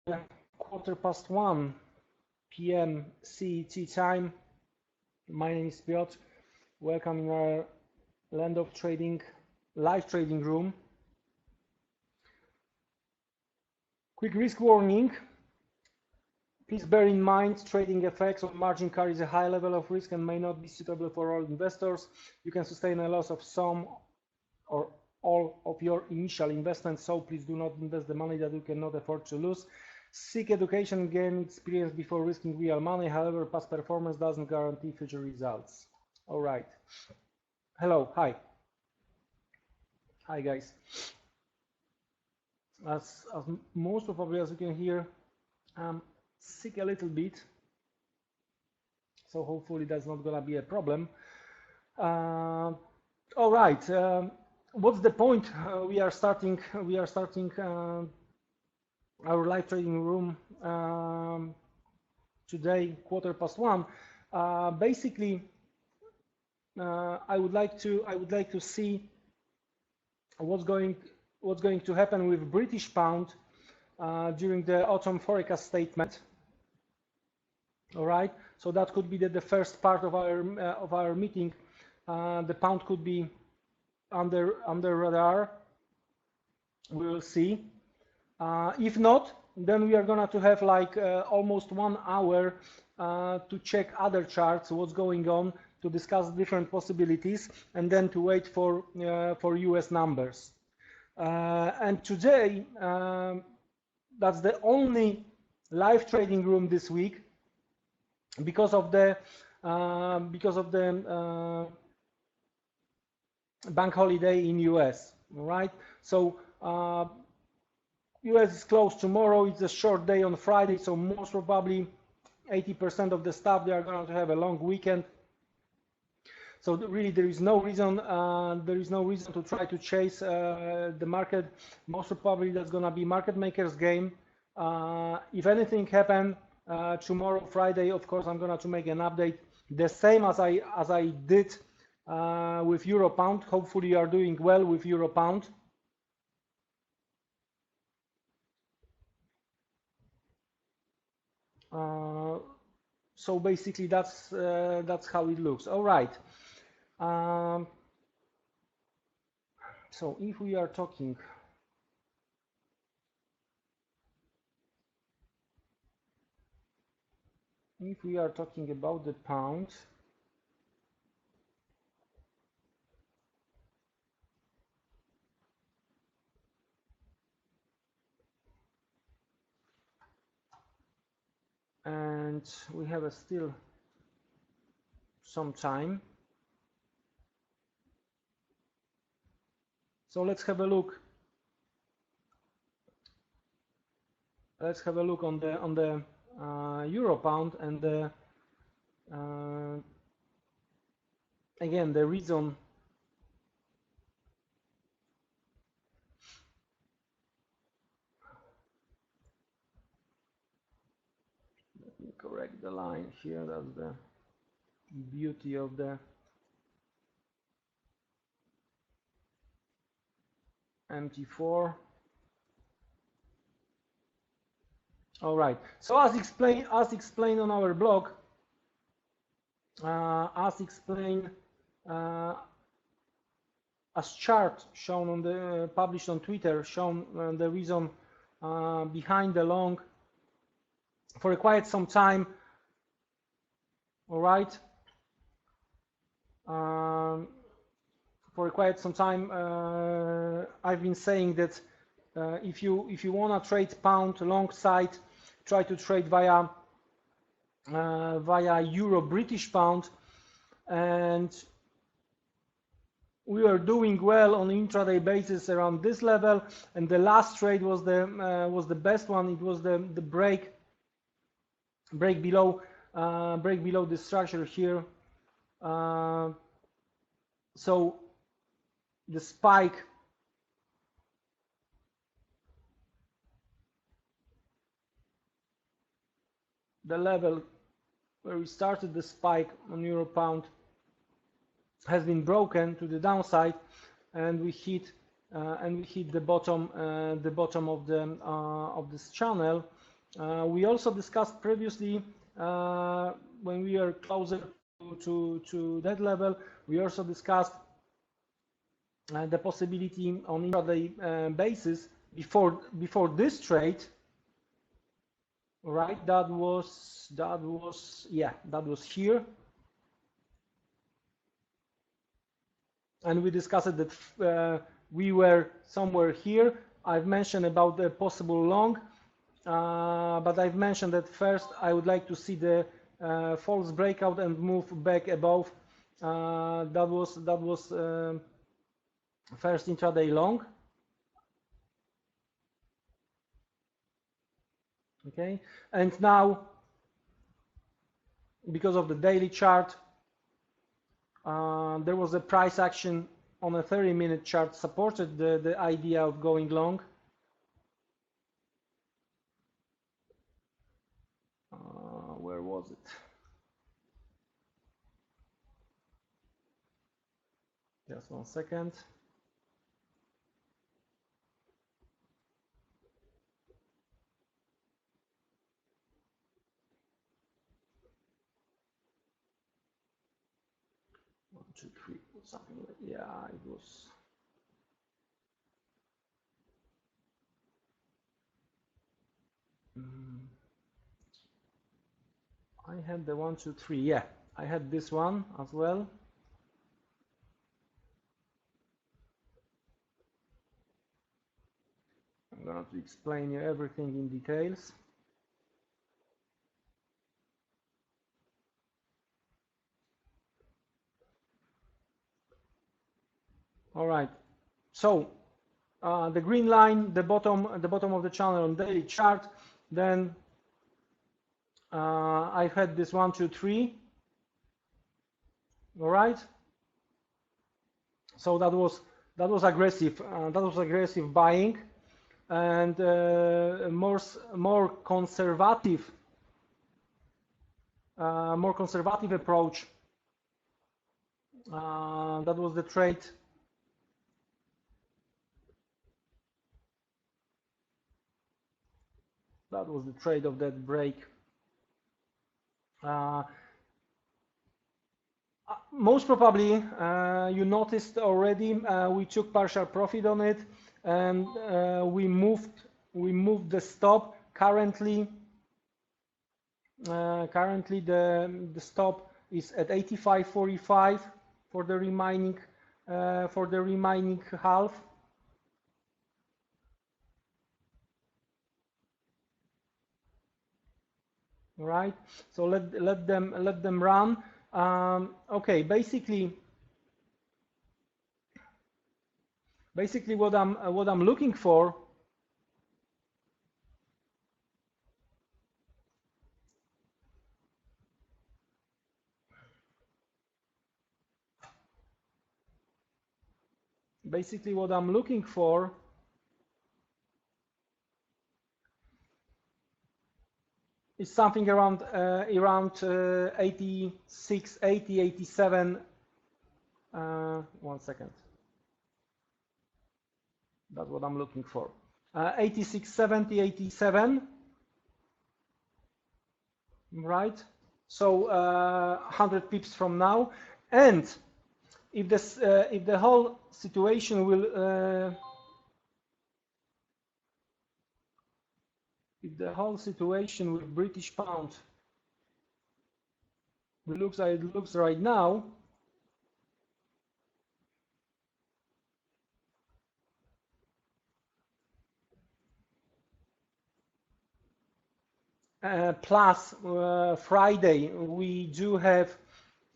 1:15 p.m. CET time. My name is Piotr. Welcome in our Land of Trading live trading room. Quick risk warning. Please bear in mind trading FX on margin carries a high level of risk and may not be suitable for all investors. You can sustain a loss of some or all of your initial investment, so please do not invest the money that you cannot afford to lose. Seek education and gain experience before risking real money. However, past performance doesn't guarantee future results. All right. Hello. Hi. Hi, guys. As most probably, as you can hear, I'm sick a little bit, so hopefully that's not gonna be a problem. All right. What's the point? We are starting our live trading room today, 1:15. Basically, I would like to see what's going to happen with British pound during the autumn forecast statement. All right. So that could be the first part of our meeting. The pound could be under radar. We will see. If not, then we are gonna to have like almost 1 hour to check other charts, what's going on, to discuss different possibilities, and then to wait for US numbers. And today, that's the only live trading room this week because of the bank holiday in US. All right. So US is closed tomorrow. It's a short day on Friday, so most probably 80% of the staff, they are going to have a long weekend. So really, there is no reason to try to chase the market. Most probably, that's going to be market maker's game. If anything happen tomorrow, Friday, of course, I'm going to make an update, the same as I did with Euro Pound. Hopefully, you are doing well with Euro Pound. So basically, that's how it looks. All right. So if we are talking about the pound, and we have still some time. So let's have a look. Let's have a look on the Euro Pound and the again the reason. Let me correct the line here. That's the beauty of the MT4. All right. So as explained on our blog, as chart shown on the published on Twitter, shown the reason behind the long for quite some time. All right. For quite some time, I've been saying that if you wanna trade pound long side, try to trade via Euro British pound, and we were doing well on intraday basis around this level, and the last trade was the best one. It was the break below the structure here. So the spike the level where we started the spike on Euro Pound has been broken to the downside, and we hit the bottom of this channel, We also discussed previously when we are closer to that level. We also discussed the possibility on intraday basis before this trade, right? That was here, and we discussed that we were somewhere here. I've mentioned about the possible long, but I've mentioned that first I would like to see the false breakout and move back above. That was first intraday long. Okay, and now because of the daily chart, there was a price action on a 30-minute chart supported the idea of going long. Where was it? Just 1 second. One, two, three, something like, yeah, it was. I had the 1, 2, 3. Yeah, I had this one as well. I'm going to explain you everything in details. All right. So the green line, the bottom of the channel on daily chart. Then I had this 1, 2, 3. All right. So that was aggressive. That was aggressive buying, and more conservative approach. That was the trade. That was the trade of that break. Most probably, you noticed already, we took partial profit on it, and we moved the stop. Currently, the stop is at 85.45 for the remaining half. Right. So let them run. Okay. Basically, what I'm looking for. Basically, what I'm looking for is something around 86, 80, 87. 1 second. That's what I'm looking for. 86, 70, 87. Right. So 100 pips from now, and if the whole situation will if the whole situation with British pound looks like it looks right now, plus Friday we do have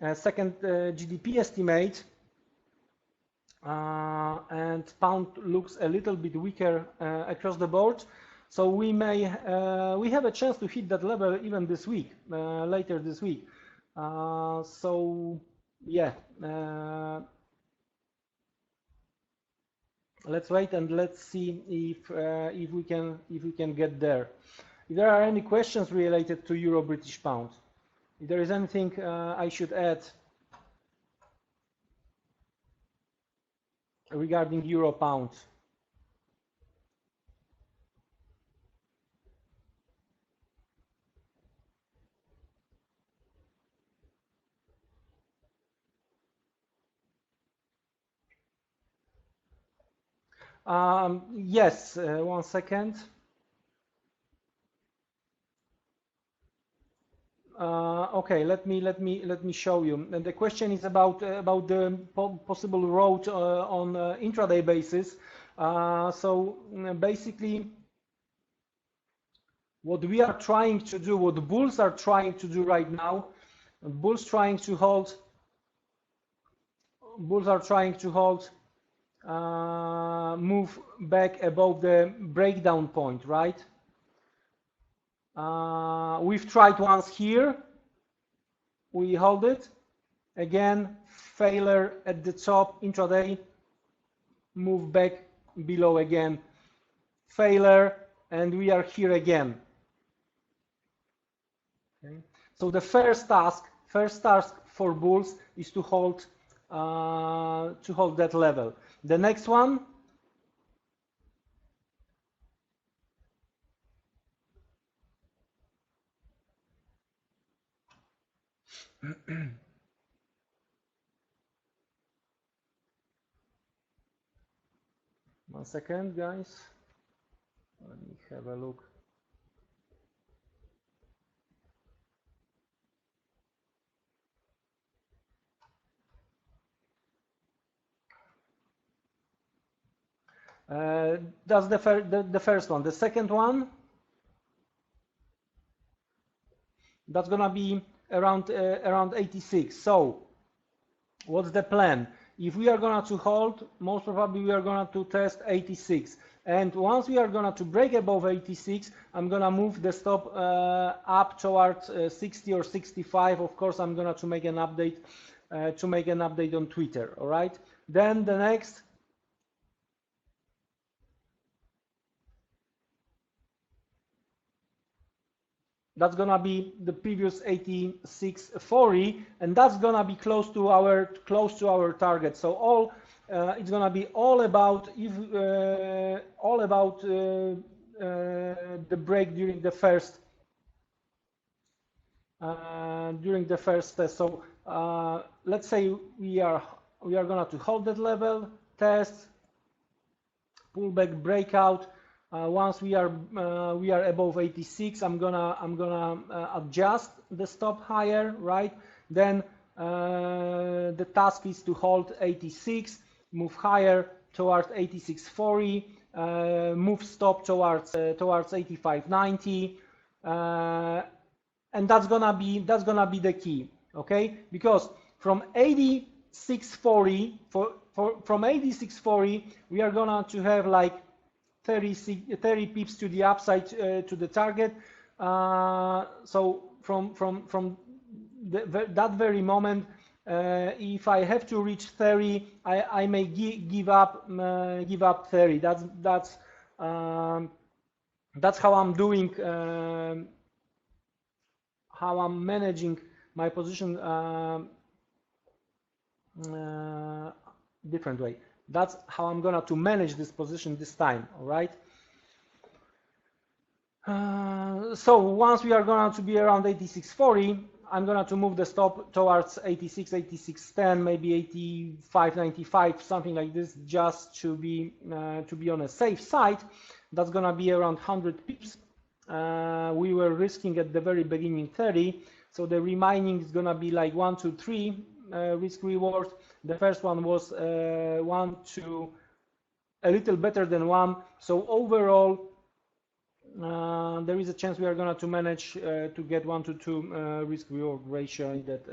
a second GDP estimate, and pound looks a little bit weaker across the board. So we may we have a chance to hit that level even this week, later this week. So yeah, let's wait and let's see if we can get there. If there are any questions related to Euro British pound, if there is anything I should add regarding Euro pound. Yes, 1 second. Okay, let me show you. And the question is about the possible road on intraday basis. Basically, what we are trying to do, what the bulls are trying to do right now, bulls are trying to hold, move back above the breakdown point, right? We've tried once here, we hold it, again, failure at the top, intraday, move back below again, failure, and we are here again. Okay. So the first task for bulls is to hold that level. The next one, one second, guys. Let me have a look. That's the first one. The second one, that's gonna be around 86. So what's the plan? If we are gonna to hold, most probably we are gonna to test 86. And once we are gonna to break above 86, I'm gonna move the stop up towards 60 or 65. Of course, I'm gonna to make an update on Twitter. All right. Then the next. That's gonna be the previous 86.40, and that's gonna be close to our target. So it's gonna be all about the break during the first test. So let's say we are gonna to hold that level, test, pullback, breakout. Once we are above 86, I'm gonna adjust the stop higher, right? Then the task is to hold 86, move higher towards 86.40, move stop towards 85.90, and that's gonna be the key, okay? Because from 86.40 from 86.40 we are gonna to have like 30 pips to the upside to the target. So from that very moment, if I have to reach 30, I may give up 30. That's how I'm doing, how I'm managing my position different way. That's how I'm gonna to manage this position this time. All right. So once we are gonna to be around 86.40, I'm gonna to move the stop towards 86, 86.10, maybe 85.95, something like this, just to be on a safe side. That's gonna be around 100 pips. We were risking at the very beginning 30, so the remaining is gonna be like 1, 2, 3 risk reward. The first one was 1 to a little better than 1. So overall, there is a chance we are going to manage to get 1 to 2 risk reward ratio in that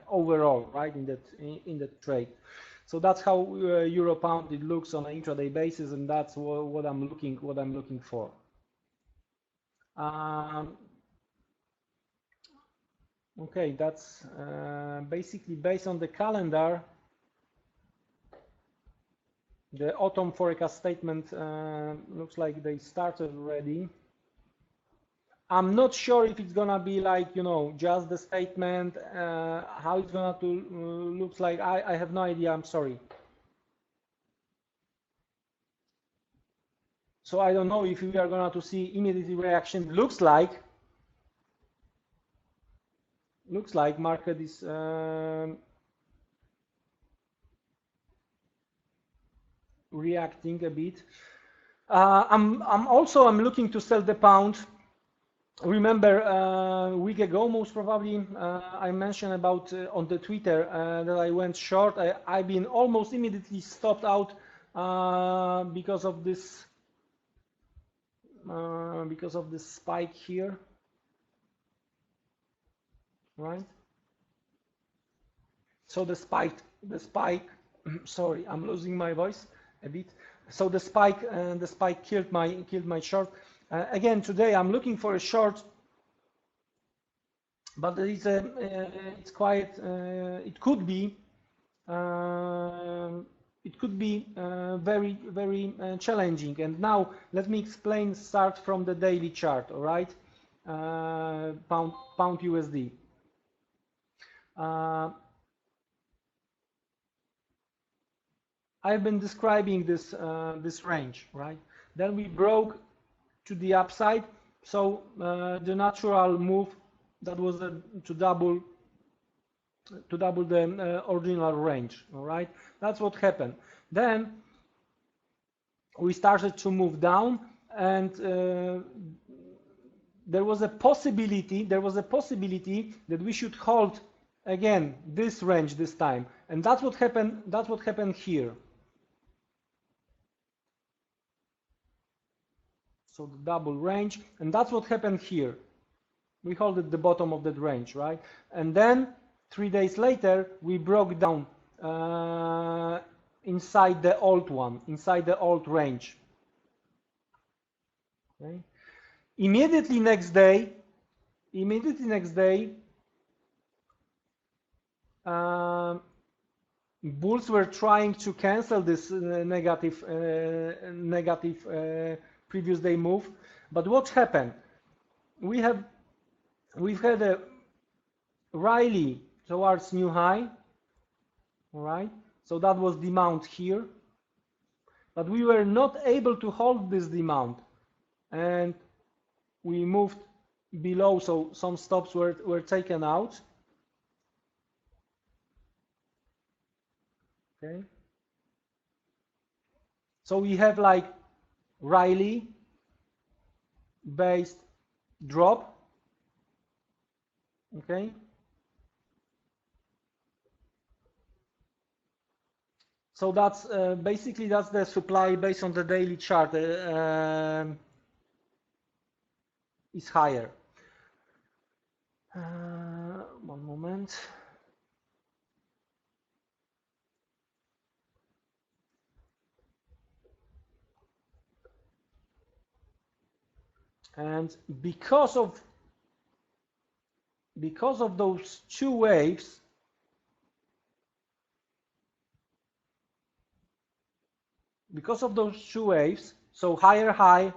overall, right, in that trade. So that's how euro pound it looks on an intraday basis, and that's what I'm looking for. Okay, that's basically based on the calendar. The autumn forecast statement looks like they started already. I'm not sure if it's gonna be like, you know, just the statement, how it's gonna looks like. I have no idea. I'm sorry. So I don't know if we are gonna to see immediate reaction. Looks like market is reacting a bit. I'm looking to sell the pound. Remember a week ago, most probably, I mentioned about on the Twitter that I went short. I've been almost immediately stopped out because of this spike here, right? So the spike. Sorry, I'm losing my voice a bit. So the spike killed my short. Again, today I'm looking for a short, but it's quite. It could be very challenging. And now let me explain. Start from the daily chart. All right, pound USD. I've been describing this range, right? Then we broke to the upside, so the natural move that was to double the original range. All right, that's what happened. Then we started to move down, and there was a possibility that we should hold again this range this time, and that's what happened here. So the double range, and that's what happened here. We hold at the bottom of that range, right? And then 3 days later, we broke down inside the old one, inside the old range. Okay. Immediately next day, bulls were trying to cancel this negative previous day move, but what happened? We've had a rally towards new high, all right? So that was demand here, but we were not able to hold this demand, and we moved below, so some stops were taken out. Okay. So we have like rally based drop. Okay. So that's basically that's the supply based on the daily chart is higher. One moment. And because of those two waves, so higher high,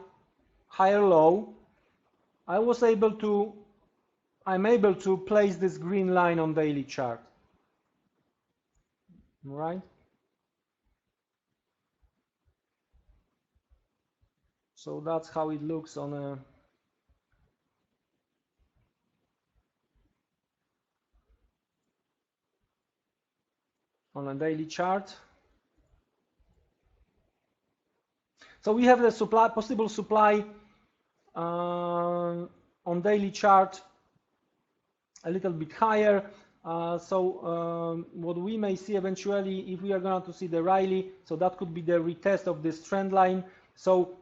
higher low, I'm able to place this green line on daily chart. All right? So that's how it looks on a daily chart. So we have the possible supply on daily chart a little bit higher. What we may see eventually, if we are going to see the rally, so that could be the retest of this trend line. So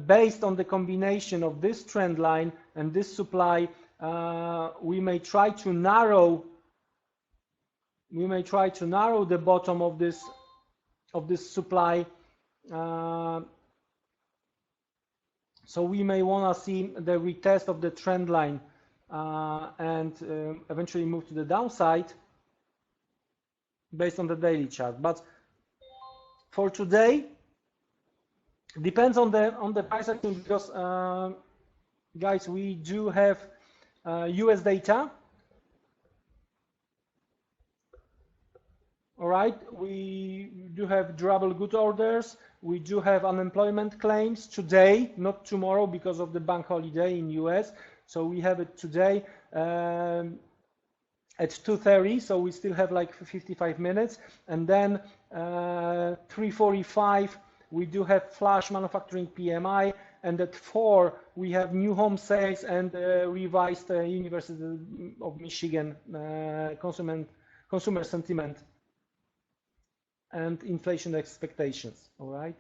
based on the combination of this trend line and this supply, we may try to narrow the bottom of this supply. So we may want to see the retest of the trend line and eventually move to the downside based on the daily chart. But for today, depends on the price action, because guys, we do have US data. All right, we do have durable good orders. We do have unemployment claims today, not tomorrow because of the bank holiday in US. So we have it today at 2:30. So we still have like 55 minutes, and then 3:45 we do have flash manufacturing PMI, and at 4 we have new home sales and revised University of Michigan consumer sentiment and inflation expectations. All right.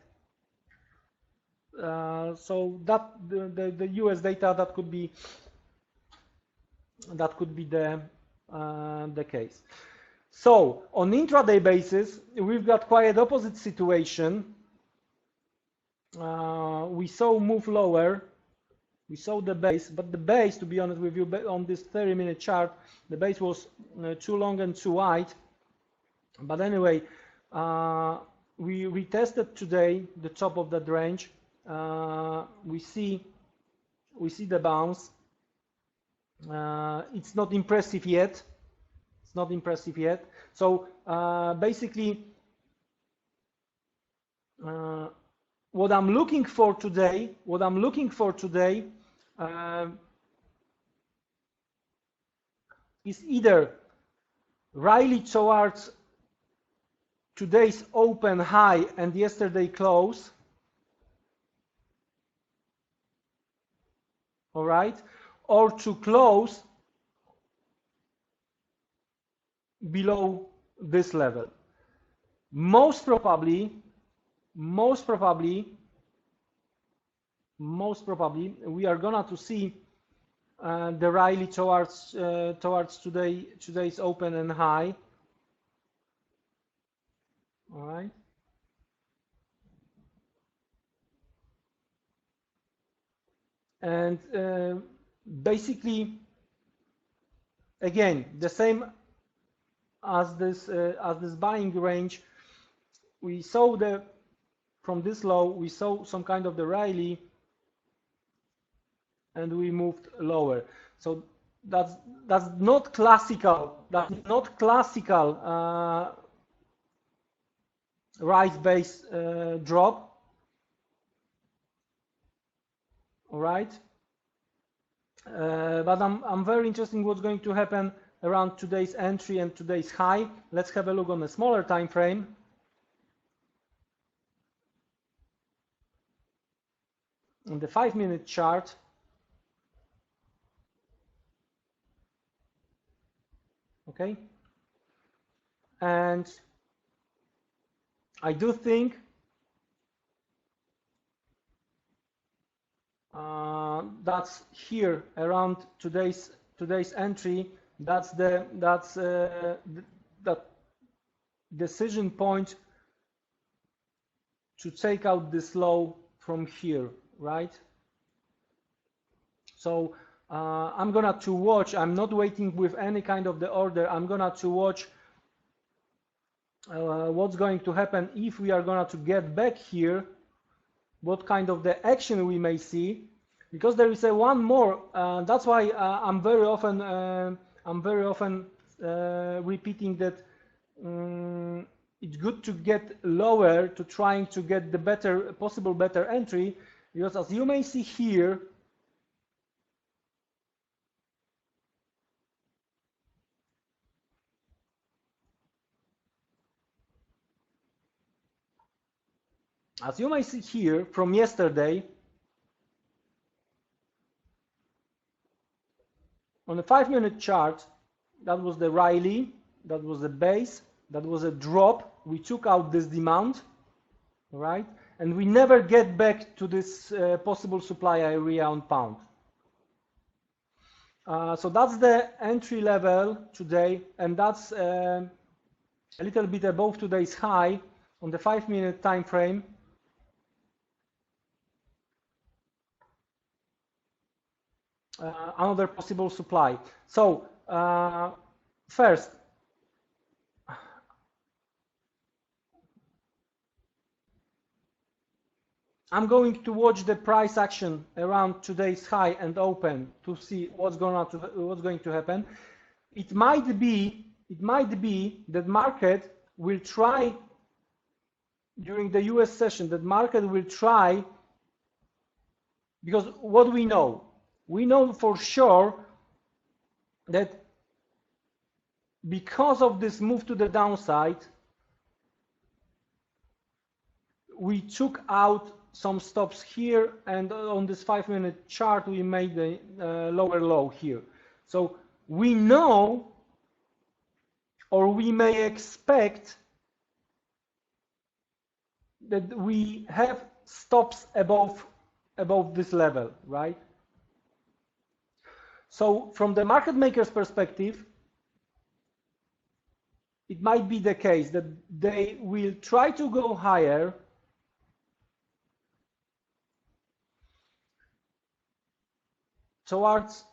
So that the US data, that could be the case. So on intraday basis, we've got quite opposite situation. We saw move lower, we saw the base, but the base, to be honest with you, on this 30-minute chart, the base was too long and too wide. But anyway, we retested today the top of that range. We see the bounce. It's not impressive yet. It's not impressive yet. So basically, what I'm looking for today is either rally towards today's open high and yesterday close, all right, or to close below this level. Most probably we are gonna to see the rally towards today's open and high. All right. And basically, again, the same as this buying range, we saw from this low, we saw some kind of the rally, and we moved lower. So that's not classical. That's not classical rise base drop. All right. But I'm very interested in what's going to happen around today's entry and today's high. Let's have a look on a smaller time frame. On the 5-minute chart, okay, and I do think that's here around today's entry. That's that decision point to take out this low from here, right? So I'm gonna to watch. I'm not waiting with any kind of the order. I'm gonna to watch what's going to happen if we are gonna to get back here. What kind of the action we may see, because there is a one more. That's why I'm very often repeating that it's good to get lower to trying to get the possible better entry, because as you may see here, from yesterday, on the 5-minute chart, that was the rally, that was the base, that was a drop. We took out this demand, right? And we never get back to this possible supply area on pound. So that's the entry level today, and that's a little bit above today's high on the 5-minute time frame. Another possible supply. So first, I'm going to watch the price action around today's high and open to see what's going to happen. It might be that market will try during the US session. That market will try, because what we know for sure that because of this move to the downside, we took out some stops here, and on this 5-minute chart we made the lower low here. So we know, or we may expect, that we have stops above this level, right? So from the market maker's perspective, it might be the case that they will try to go higher towards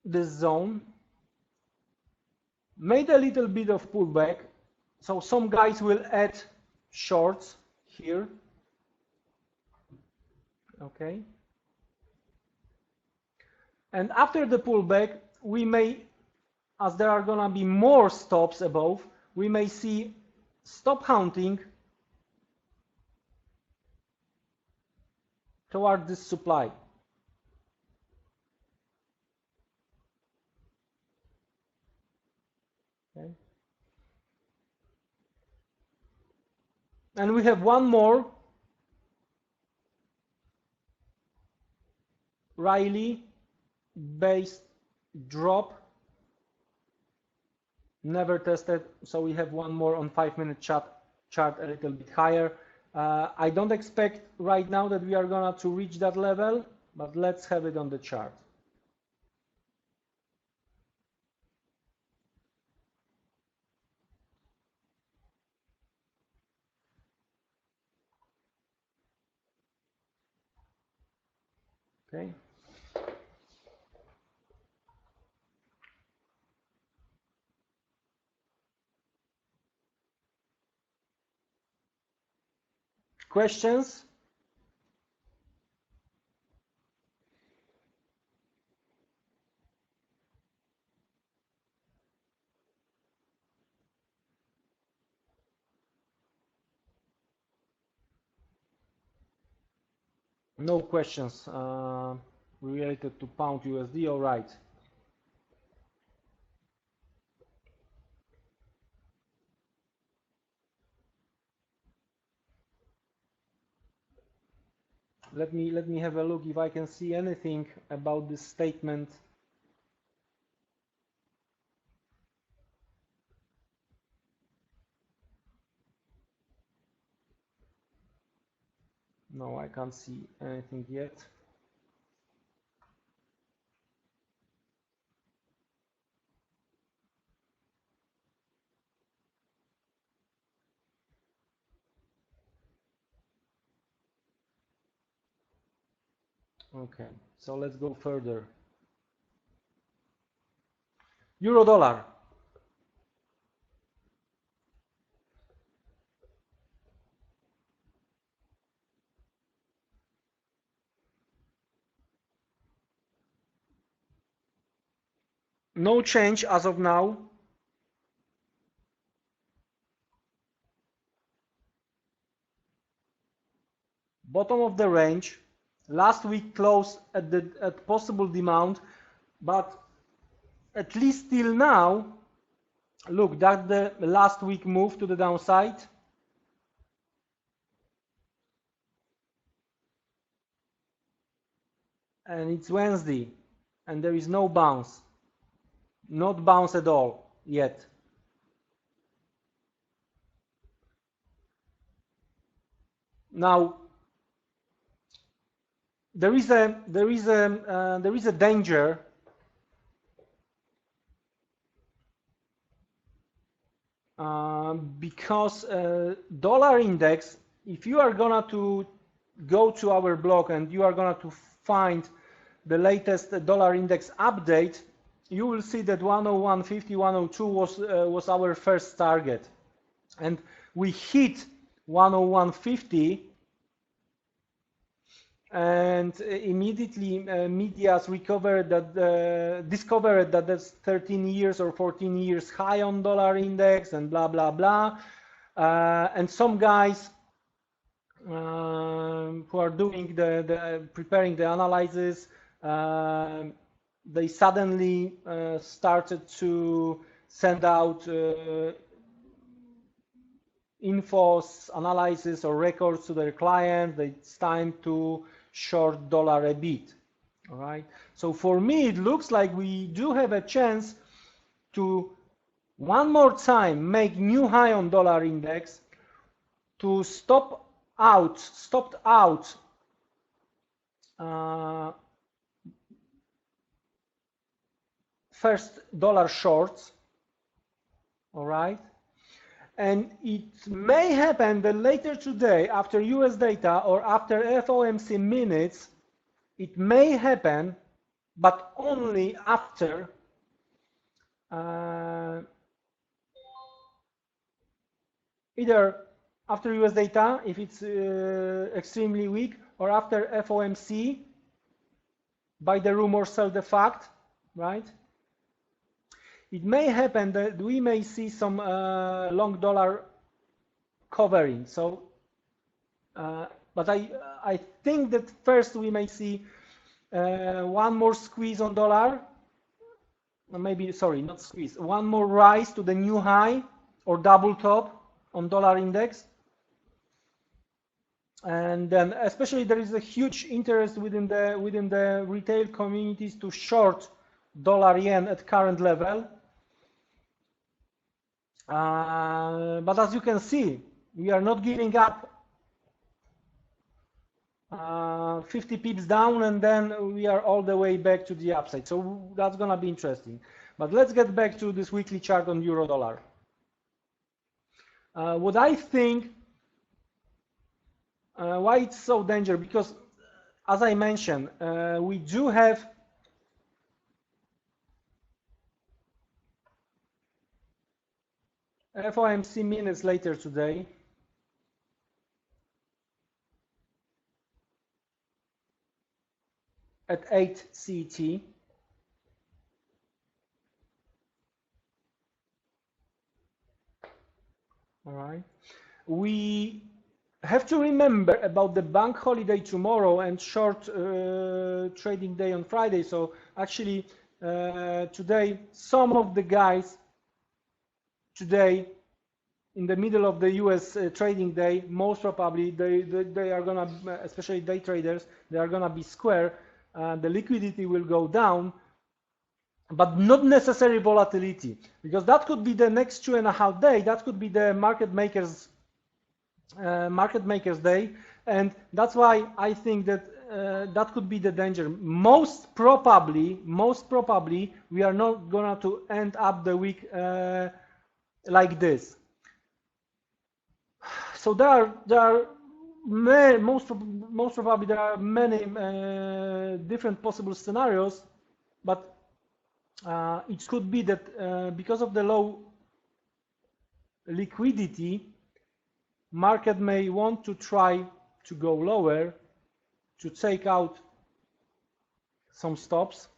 this zone, made a little bit of pullback, so some guys will add shorts here, okay, and after the pullback we may, as there are gonna be more stops above, we may see stop hunting toward this supply. Okay. And we have one more Riley based drop, never tested, so we have one more on 5-minute chart a little bit higher. I don't expect right now that we are gonna to reach that level, but let's have it on the chart. Okay. Questions? No questions related to pound USD, all right. Let me have a look if I can see anything about this statement. No, I can't see anything yet. Okay, so let's go further. Euro dollar. No change as of now. Bottom of the range. Last week closed at possible demand, but at least till now, look, that's the last week move to the downside. And it's Wednesday, and there is no bounce. Not bounce at all yet. Now, there is a danger because dollar index, if you are gonna to go to our blog and you are gonna to find the latest dollar index update, you will see that 101.50, 102 was our first target, and we hit 101.50, and immediately media's discovered that that's 13 years or 14 years high on dollar index and blah blah blah, and some guys who are doing preparing the analysis, they suddenly started to send out infos, analysis, or records to their client, it's time to short dollar a bit. All right. So for me, it looks like we do have a chance to one more time make new high on dollar index, to stopped out first dollar shorts. All right. And it may happen that later today, after US data or after FOMC minutes, it may happen, but only after either after US data, if it's extremely weak, or after FOMC, buy the rumor, sell the fact, right? It may happen that we may see some long dollar covering. So, but I think that first we may see one more squeeze on dollar, or maybe, sorry, not squeeze, one more rise to the new high or double top on dollar index. And then especially there is a huge interest within the retail communities to short dollar yen at current level. But as you can see, we are not giving up. 50 pips down, and then we are all the way back to the upside. So that's gonna be interesting. But let's get back to this weekly chart on euro dollar. What I think, why it's so dangerous, because as I mentioned, we do have FOMC minutes later today. At 8 CET. All right. We have to remember about the bank holiday tomorrow and short trading day on Friday. So actually today, some of the guys today in the middle of the US trading day, most probably they are gonna, especially day traders, they are gonna be square. The liquidity will go down, but not necessary volatility, because that could be the next 2.5 days. That could be the market makers day, and that's why I think that that could be the danger. Most probably, we are not gonna to end up the week like this. So there are most probably there are many different possible scenarios, but it could be that because of the low liquidity, market may want to try to go lower to take out some stops,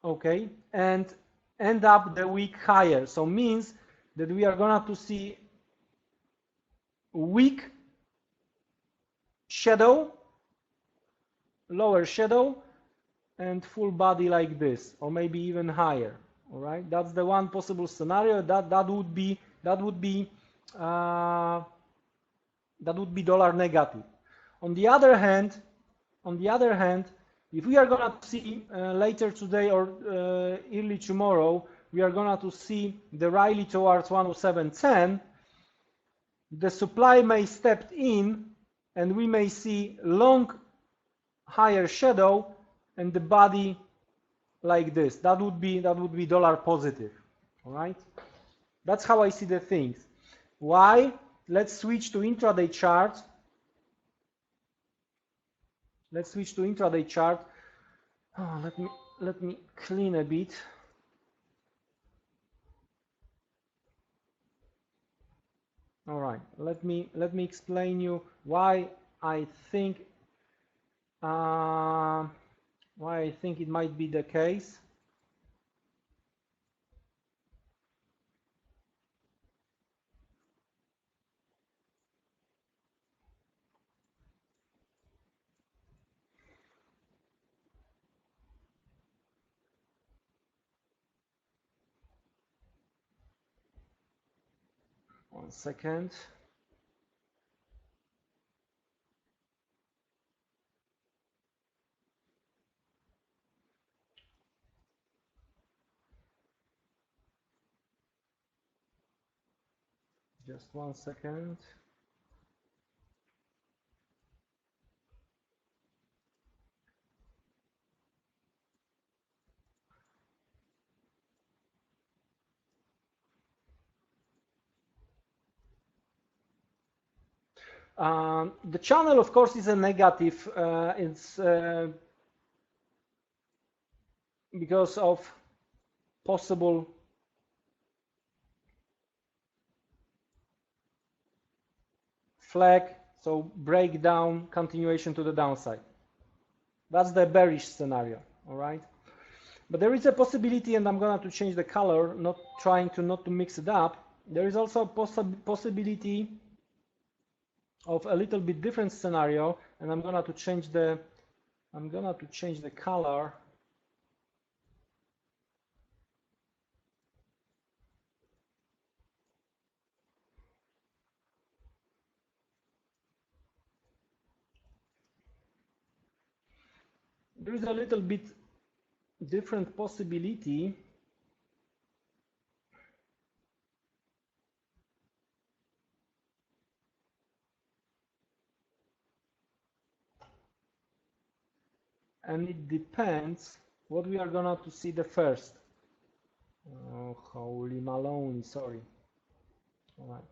okay, and end up the week higher. So means that we are gonna to see weak shadow, lower shadow, and full body like this, or maybe even higher. All right, that's the one possible scenario. That would be dollar negative. On the other hand, if we are gonna see later today or early tomorrow, we are gonna to see the rally towards 107.10. The supply may step in, and we may see long higher shadow and the body like this. That would be dollar positive. All right, that's how I see the things. Why? Let's switch to intraday chart. Oh, let me clean a bit. All right, let me explain you why I think it might be the case. 1 second. Just 1 second. The channel, of course, is a negative. It's because of possible flag, so breakdown, continuation to the downside. That's the bearish scenario, all right? But there is a possibility, and I'm going to change the color, not to mix it up. There is also a possibility of a little bit different scenario, and I'm going to change the color. There is a little bit different possibility. And it depends what we are gonna to see the first. Oh, holy Maloney, sorry. All right.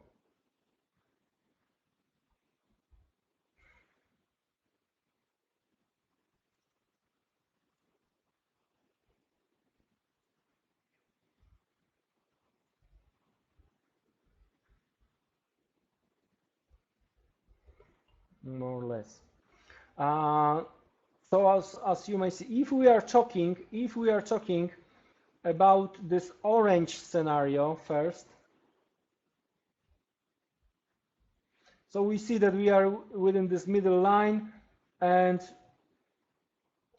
More or less. So as you may see, if we are talking about this orange scenario first, so we see that we are within this middle line, and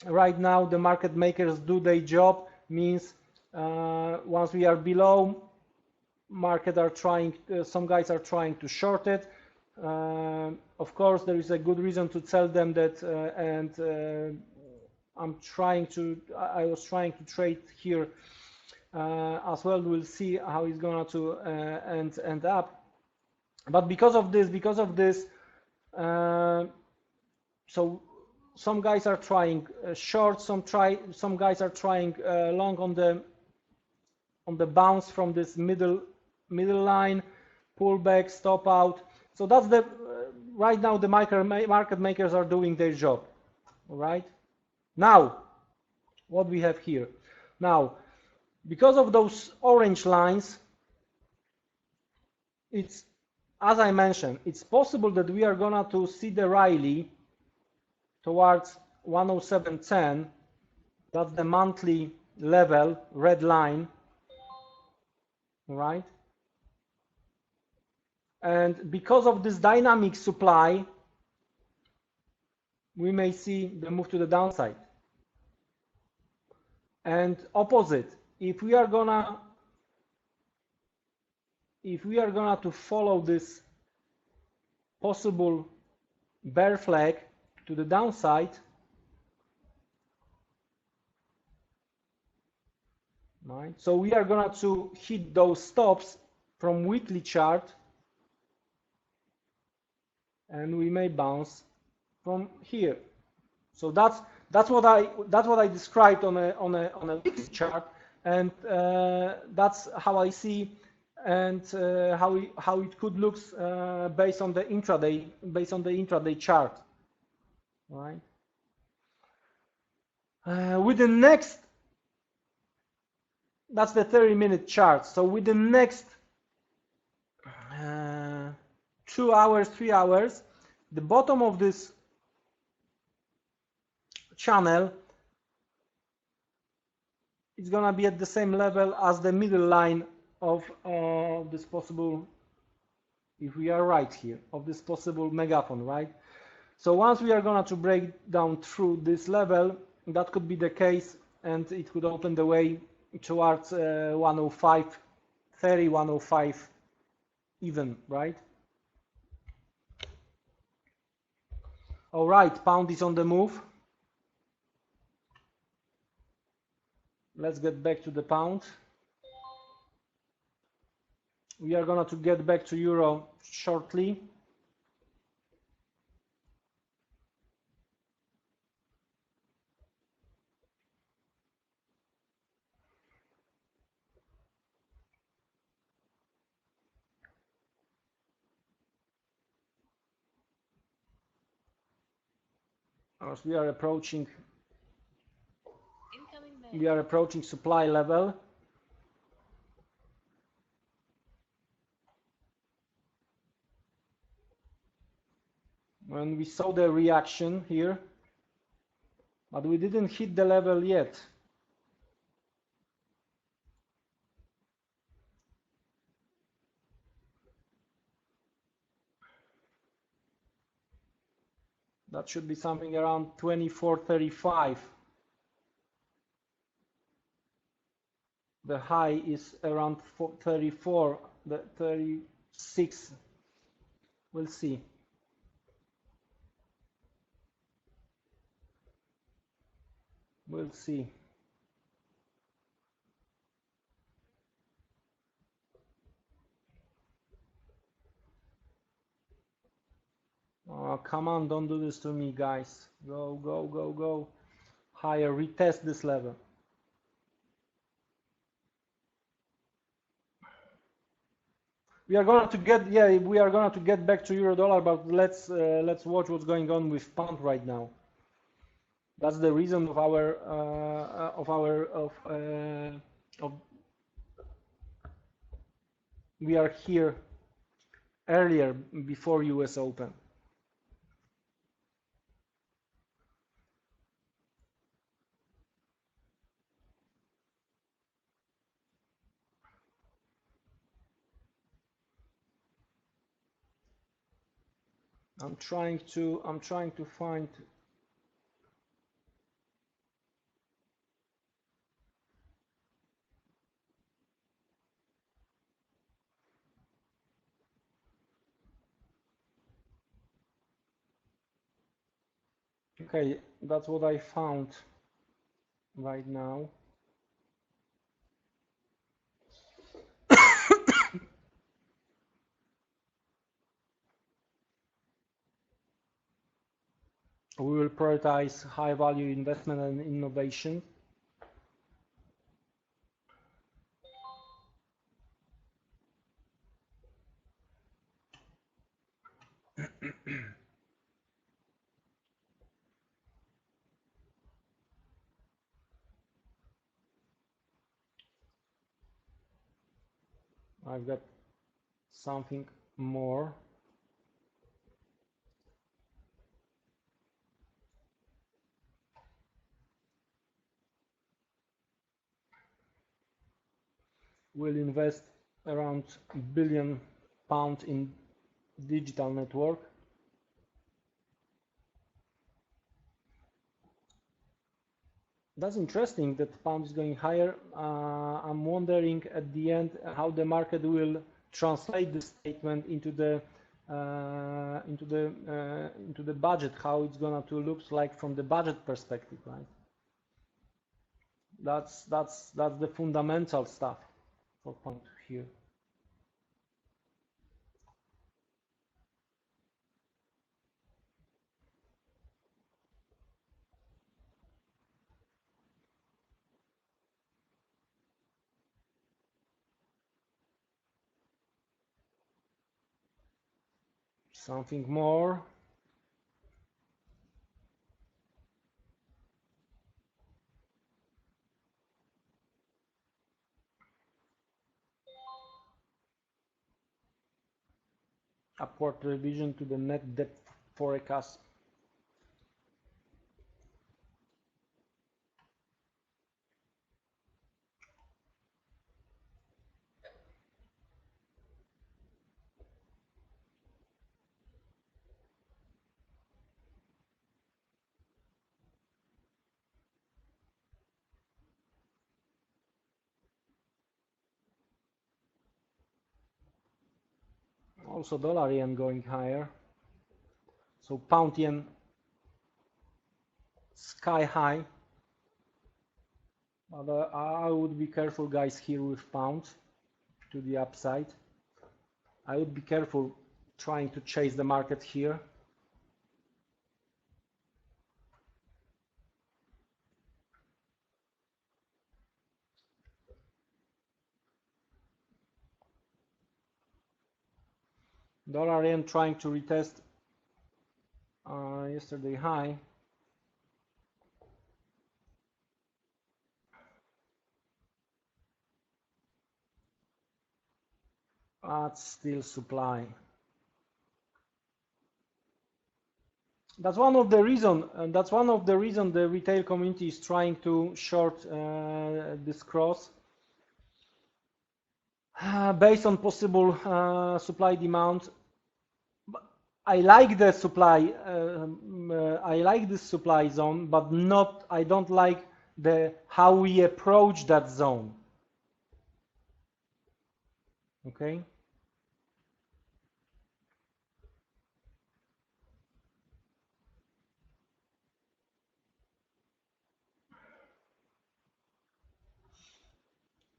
right now the market makers do their job. Means once we are below, some guys are trying to short it. Of course, there is a good reason to tell them that, I was trying to trade here as well. We'll see how it's going to end up. But because of this, so some guys are trying short, some guys are trying long on the bounce from this middle line, pullback, stop out. So that's right now the market makers are doing their job. All right. Now, what we have here. Now, because of those orange lines, it's, as I mentioned, it's possible that we are gonna to see the rally towards 107.10. That's the monthly level, red line. All right. And because of this dynamic supply, we may see the move to the downside. And opposite, if we are gonna to follow this possible bear flag to the downside, right? So we are gonna to hit those stops from weekly chart, and we may bounce from here. So that's what I described on a weekly chart, and that's how I see, and how it could look based on the intraday chart. All right. With the next, that's the 30-minute chart. So with the next 2 hours, 3 hours, the bottom of this channel is gonna be at the same level as the middle line of this possible, if we are right here, of this possible megaphone, right? So once we are gonna to break down through this level, that could be the case, and it could open the way towards 105.30, 105 even, right? All right, pound is on the move. Let's get back to the pound. We are going to get back to euro shortly. As we are approaching supply level. When we saw the reaction here, but we didn't hit the level yet. That should be something around 24.35. The high is around 34, the 36. We'll see. We'll see. Oh, come on, don't do this to me, guys. Go, go, go, go. Higher, retest this level. We are going to get, yeah, we are going to get back to euro dollar, but let's watch what's going on with pound right now. That's the reason of we are here earlier before US Open. I'm trying to find okay, that's what I found right now. We will prioritize high value investment and innovation. I've got something more. We'll invest around £1 billion in digital network. That's interesting that pound is going higher. I'm wondering at the end how the market will translate the statement into the budget, how it's gonna to look like from the budget perspective, right? That's the fundamental stuff for pound here. Something more. Upward revision to the net debt forecast. Also dollar yen going higher. So pound yen sky high. But I would be careful, guys, here with pound to the upside. I would be careful trying to chase the market here. Dollar yen trying to retest yesterday high. That's still supply. That's one of the reason, and that's one of the reason the retail community is trying to short this cross based on possible supply demand. I like the supply. I like this supply zone, but not. I don't like the how we approach that zone. Okay.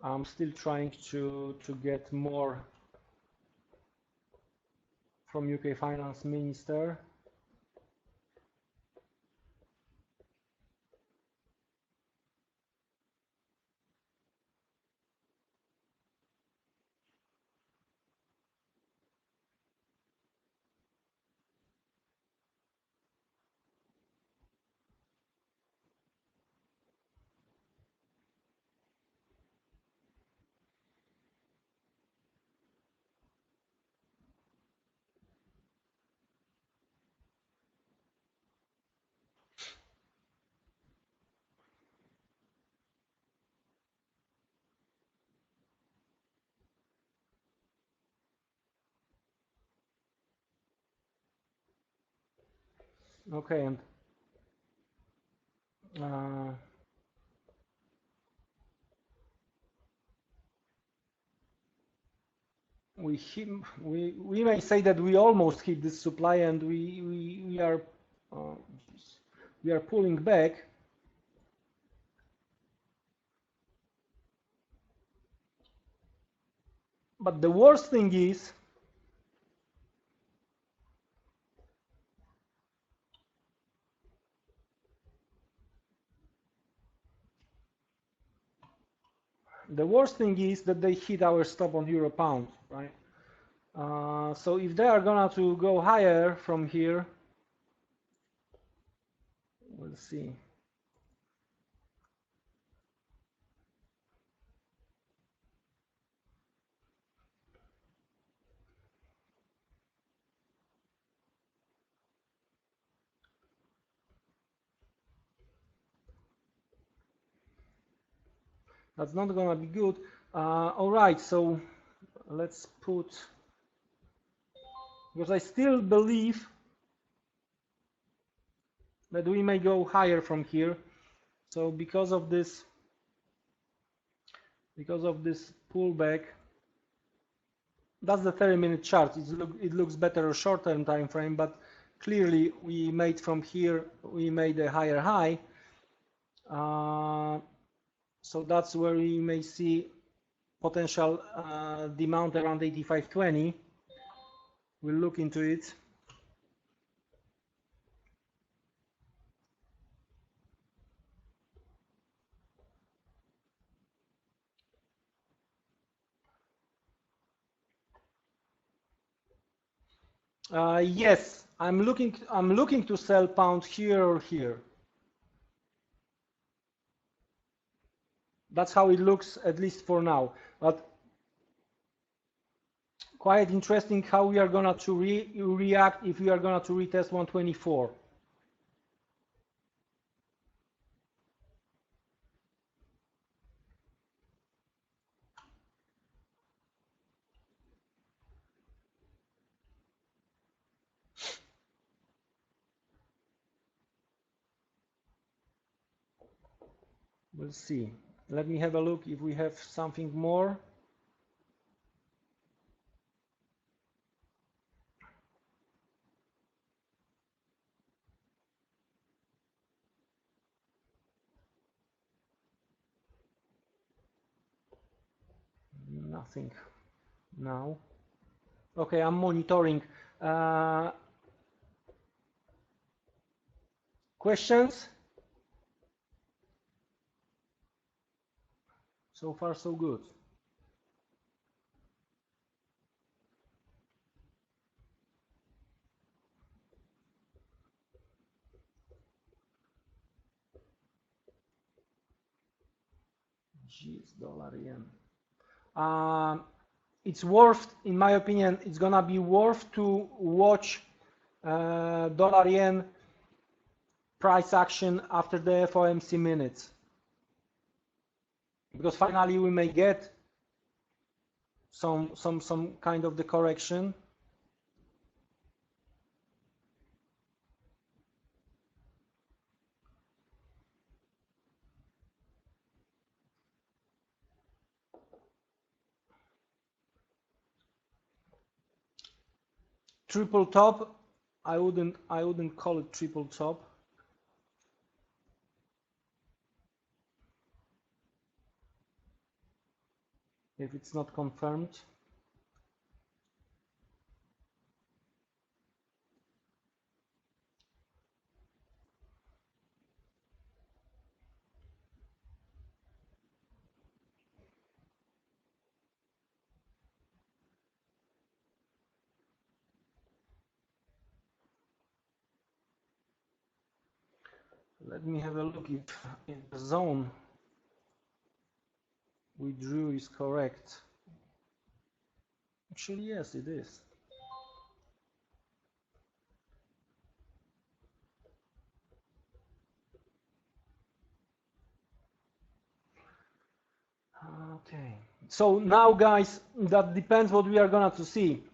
I'm still trying to get more from UK Finance Minister. Okay, and we may say that we almost hit this supply, and we are pulling back. But the worst thing is that they hit our stop on euro pound, right? So if they are gonna to go higher from here, we'll see. That's not gonna be good. All right, so let's put, because I still believe that we may go higher from here. So because of this pullback, that's the 30-minute chart. It looks better a short-term time frame, but clearly we made from here, we made a higher high. So that's where we may see potential demand around 85.20. We'll look into it. Yes, I'm looking to sell pound here or here. That's how it looks, at least for now. But quite interesting how we are gonna to react if we are gonna to retest 124. We'll see. Let me have a look if we have something more. Nothing now. Okay, I'm monitoring. Questions? So far, so good. Jeez, dollar yen. It's worth, in my opinion, it's gonna be worth to watch dollar yen price action after the FOMC minutes, because finally we may get some kind of the correction. Triple top, I wouldn't call it triple top. If it's not confirmed. Let me have a look if in the zone we drew is correct. Actually, yes, it is. Okay. So now, guys, that depends what we are gonna to see.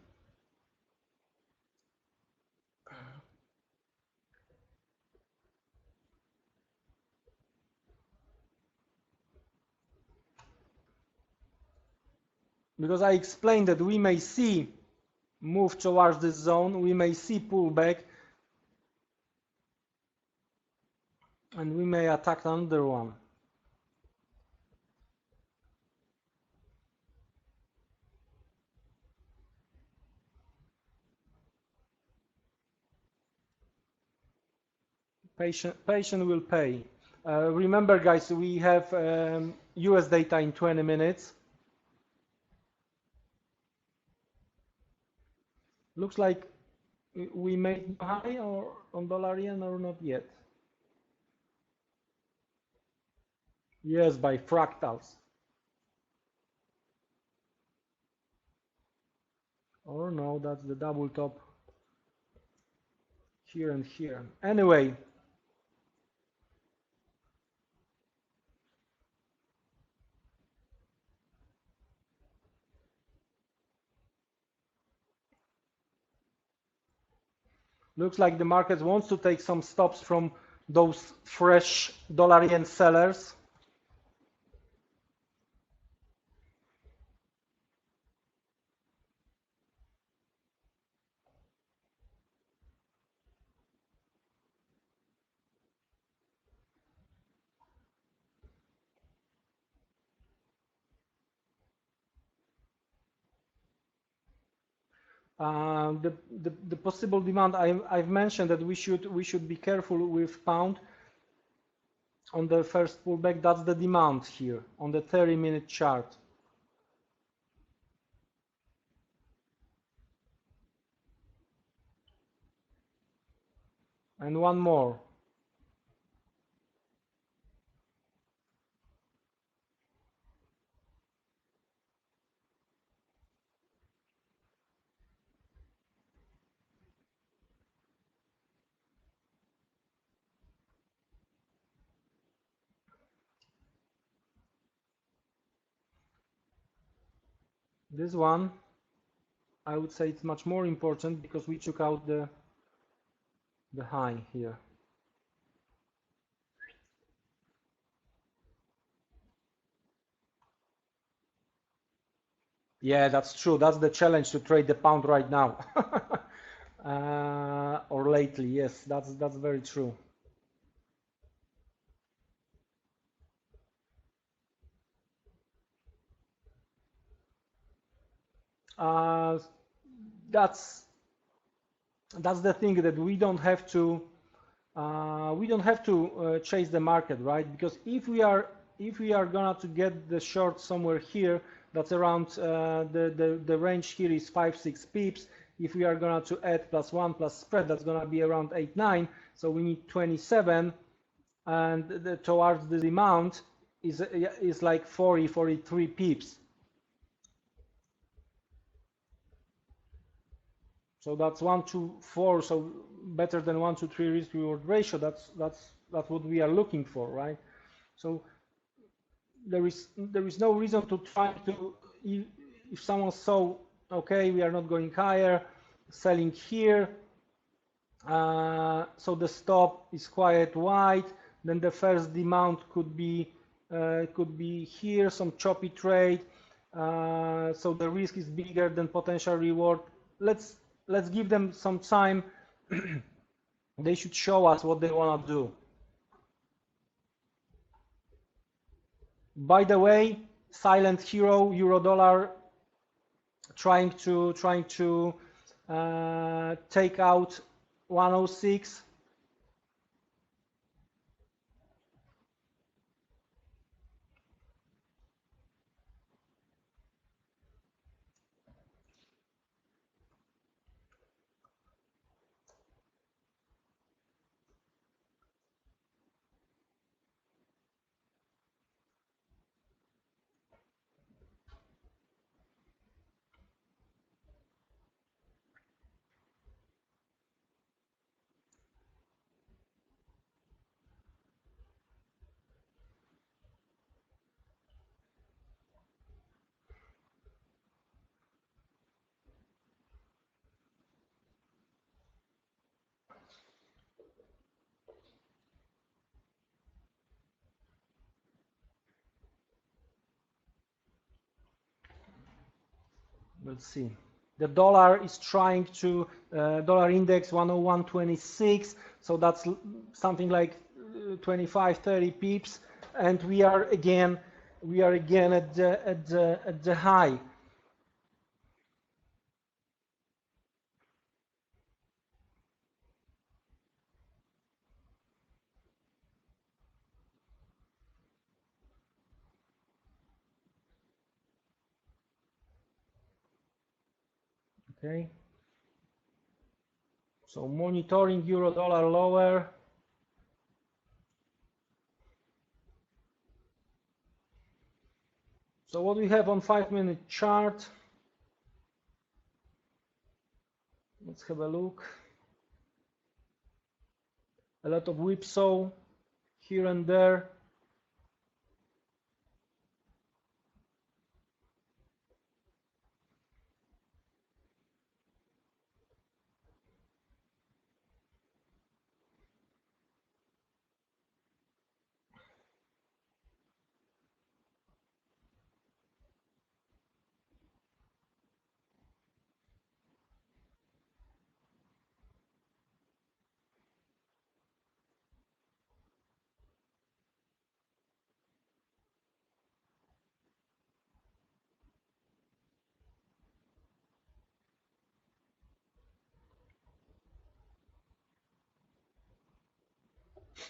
Because I explained that we may see move towards this zone, we may see pullback, and we may attack another one. Patient will pay. Remember, guys, we have US data in 20 minutes. Looks like we made high or on dollar yen or not yet. Yes, by fractals. Or no, that's the double top here and here. Anyway, looks like the market wants to take some stops from those fresh dollar yen sellers. The possible demand, I've mentioned that we should be careful with pound on the first pullback. That's the demand here on the 30-minute chart. And one more. This one, I would say it's much more important because we took out the high here. Yeah, that's true. That's the challenge to trade the pound right now. Or lately. Yes, that's very true. uh, that's the thing, that we don't have to chase the market, right? Because if we are gonna to get the short somewhere here, that's around the range here is 5-6 pips. If we are gonna to add +1 plus spread, that's gonna be around 8-9. So we need 27, and towards the amount is like 40-43 pips. So that's 1-to-4, so better than 1-to-3 risk reward ratio. That's what we are looking for, right? So there is no reason to try to, if someone saw, okay, we are not going higher, selling here, so the stop is quite wide, then the first demand could be here, some choppy trade, so the risk is bigger than potential reward. Let's give them some time. They should show us what they want to do. By the way, silent hero, euro dollar, trying to take out 106. Let's see. The dollar is trying to dollar index 101.26, so that's something like 25-30 pips, and we are again at the high. Okay. So monitoring euro dollar lower. So what we have on 5-minute chart, let's have a look. A lot of whipsaw here and there.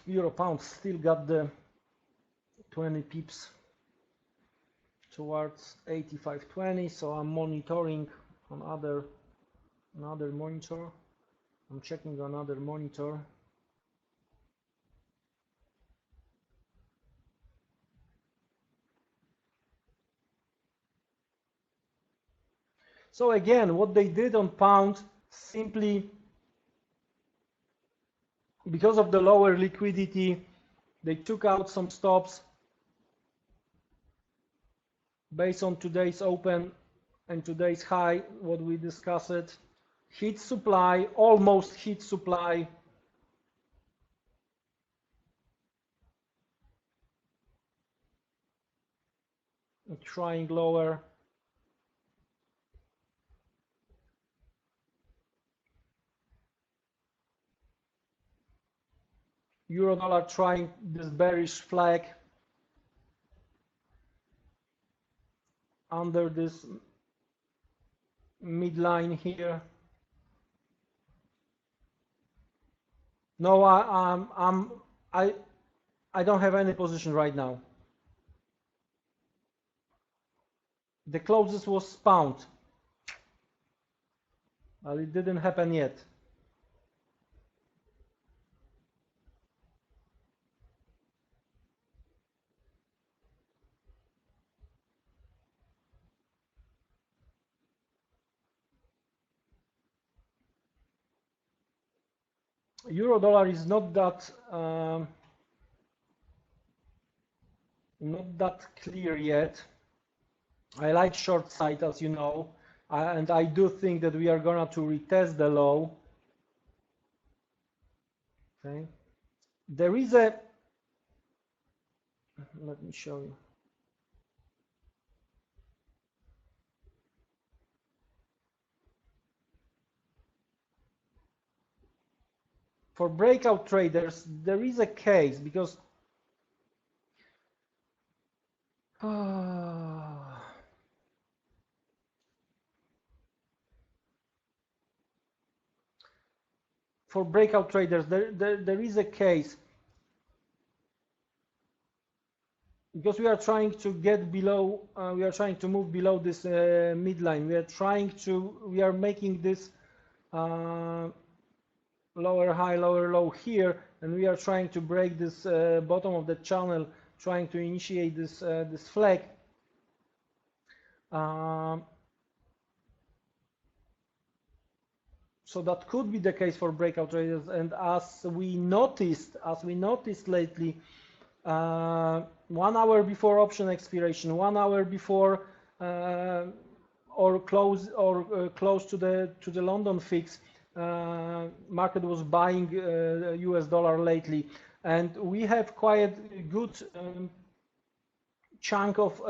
Euro pound still got the 20 pips towards 85.20, so I'm monitoring on another monitor. I'm checking another monitor. So again, what they did on pound, simply because of the lower liquidity, they took out some stops based on today's open and today's high, what we discussed. Hit supply, almost hit supply. Trying lower. Euro dollar trying this bearish flag under this midline here. No, I don't have any position right now. The closest was pound, but it didn't happen yet. Euro dollar is not that clear yet. I like short side, as you know, and I do think that we are gonna to retest the low. Okay, there is a. Let me show you. For breakout traders, there is a case because for breakout traders, there is a case because we are trying to get below, we are trying to move below this midline. We are making this lower high, lower low here, and we are trying to break this bottom of the channel, trying to initiate this this flag. So that could be the case for breakout traders, and as we noticed lately, 1 hour before option expiration, 1 hour before or close to the London fix, market was buying US dollar lately, and we have quite a good chunk of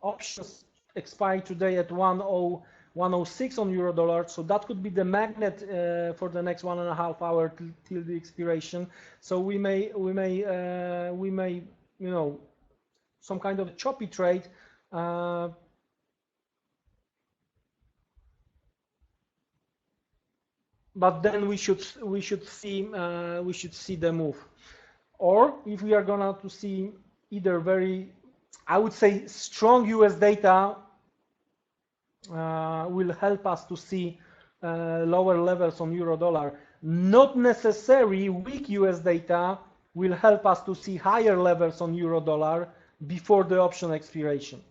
options expire today at 106 on euro dollar, so that could be the magnet for the next 1.5 hours till the expiration. So we may you know, some kind of a choppy trade. But then we should see the move, or if we are gonna to see either very, I would say, strong US data will help us to see lower levels on euro dollar. Not necessarily weak US data will help us to see higher levels on euro dollar before the option expiration.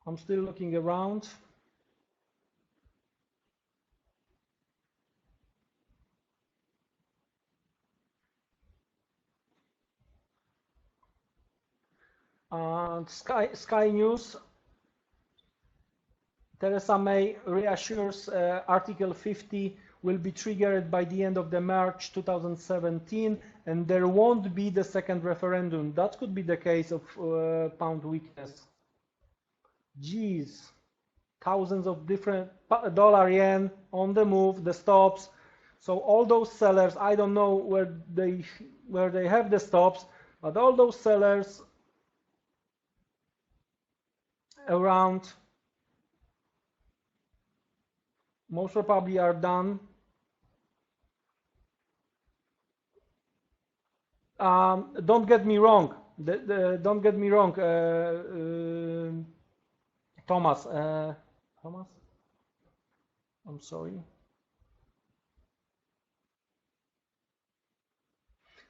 I'm still looking around. Sky News. Theresa May reassures Article 50 will be triggered by the end of the March 2017, and there won't be the second referendum. That could be the case of pound weakness. Geez, thousands of different dollar yen on the move, the stops. So all those sellers, I don't know where they have the stops, but all those sellers around most probably are done. Don't get me wrong. Don't get me wrong, Thomas. Thomas, I'm sorry.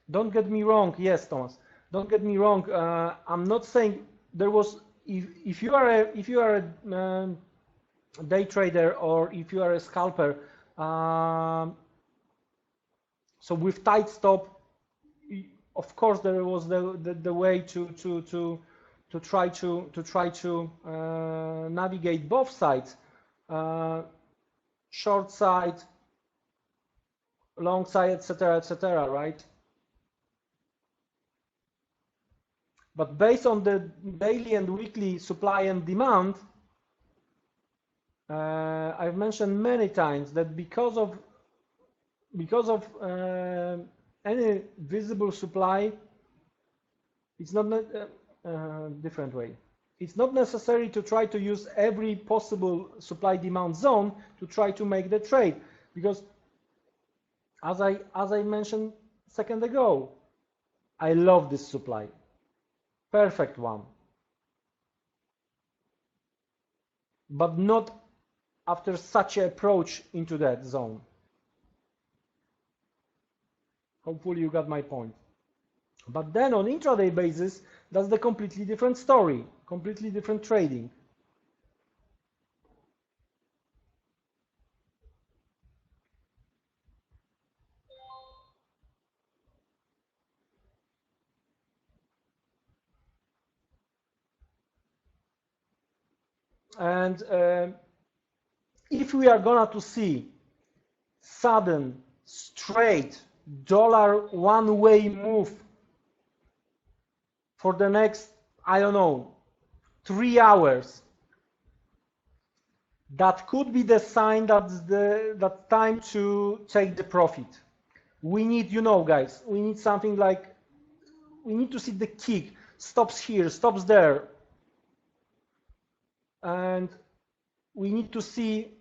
Don't get me wrong. Yes, Thomas. Don't get me wrong. I'm not saying there was. If you are a day trader, or if you are a scalper, so with tight stop, of course there was the way to try to navigate both sides, short side, long side, etc., right? But based on the daily and weekly supply and demand, I've mentioned many times that because of any visible supply, it's not different way. It's not necessary to try to use every possible supply demand zone to try to make the trade, because as I mentioned a second ago, I love this supply. Perfect one. But not after such an approach into that zone. Hopefully you got my point. But then on intraday basis, that's the completely different story, completely different trading. And if we are gonna to see sudden, straight dollar one-way move for the next, I don't know, 3 hours, that could be the sign that's time to take the profit. We need, you know, guys, we need something like, we need to see the kick, stops here, stops there, and we need to see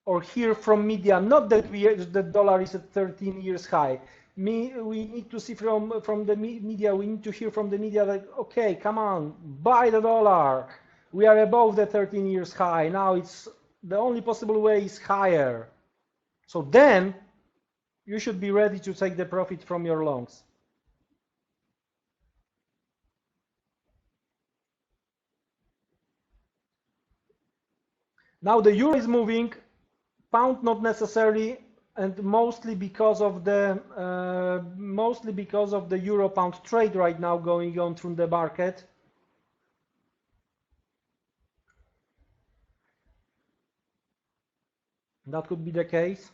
or hear from media, not that the dollar is at 13 years high. We need to see from the media, we need to hear from the media that, okay, come on, buy the dollar. We are above the 13 years high. Now it's the only possible way is higher. So then you should be ready to take the profit from your longs. Now the euro is moving, pound not necessarily, and mostly because of the euro pound trade right now going on through the market. That could be the case.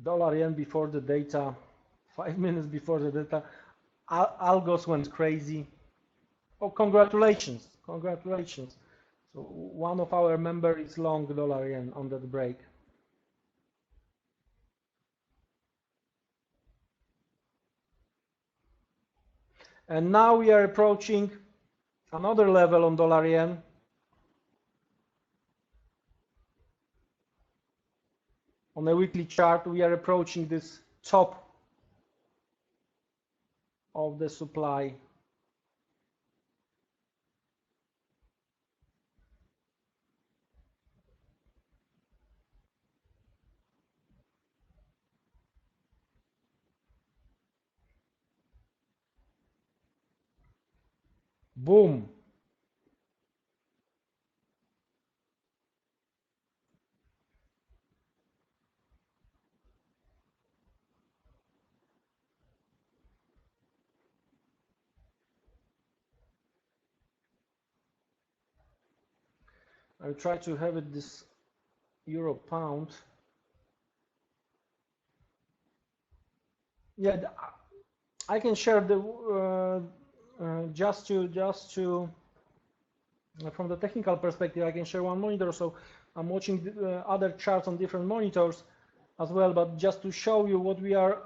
Dollar yen before the data, 5 minutes before the data, algos went crazy. Oh, congratulations, congratulations. So one of our members is long dollar yen on that break. And now we are approaching another level on dollar yen. On a weekly chart, we are approaching this top of the supply. Boom. I'll try to have it this euro pound. Yeah, I can share the just to from the technical perspective, I can share one monitor. So I'm watching the, other charts on different monitors as well, but just to show you what we are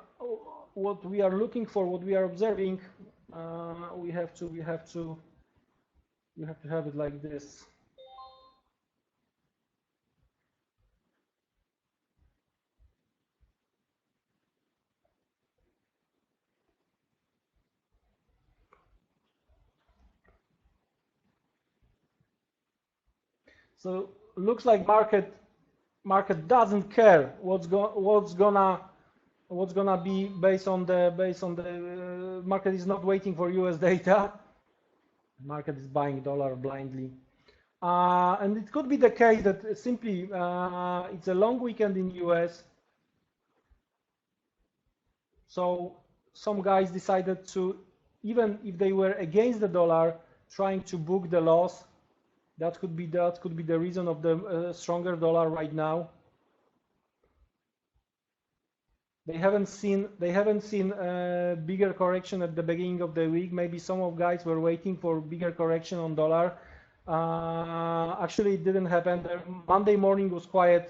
looking for, what we are observing, we have to have it like this. So looks like market doesn't care what's gonna what's gonna be based on the market is not waiting for US data. Market is buying dollar blindly. And it could be the case that simply it's a long weekend in US. So some guys decided to, even if they were against the dollar, trying to book the loss. That could be the reason of the stronger dollar right now. They haven't seen a bigger correction at the beginning of the week. Maybe some of guys were waiting for bigger correction on dollar. Actually, it didn't happen. Monday morning was quiet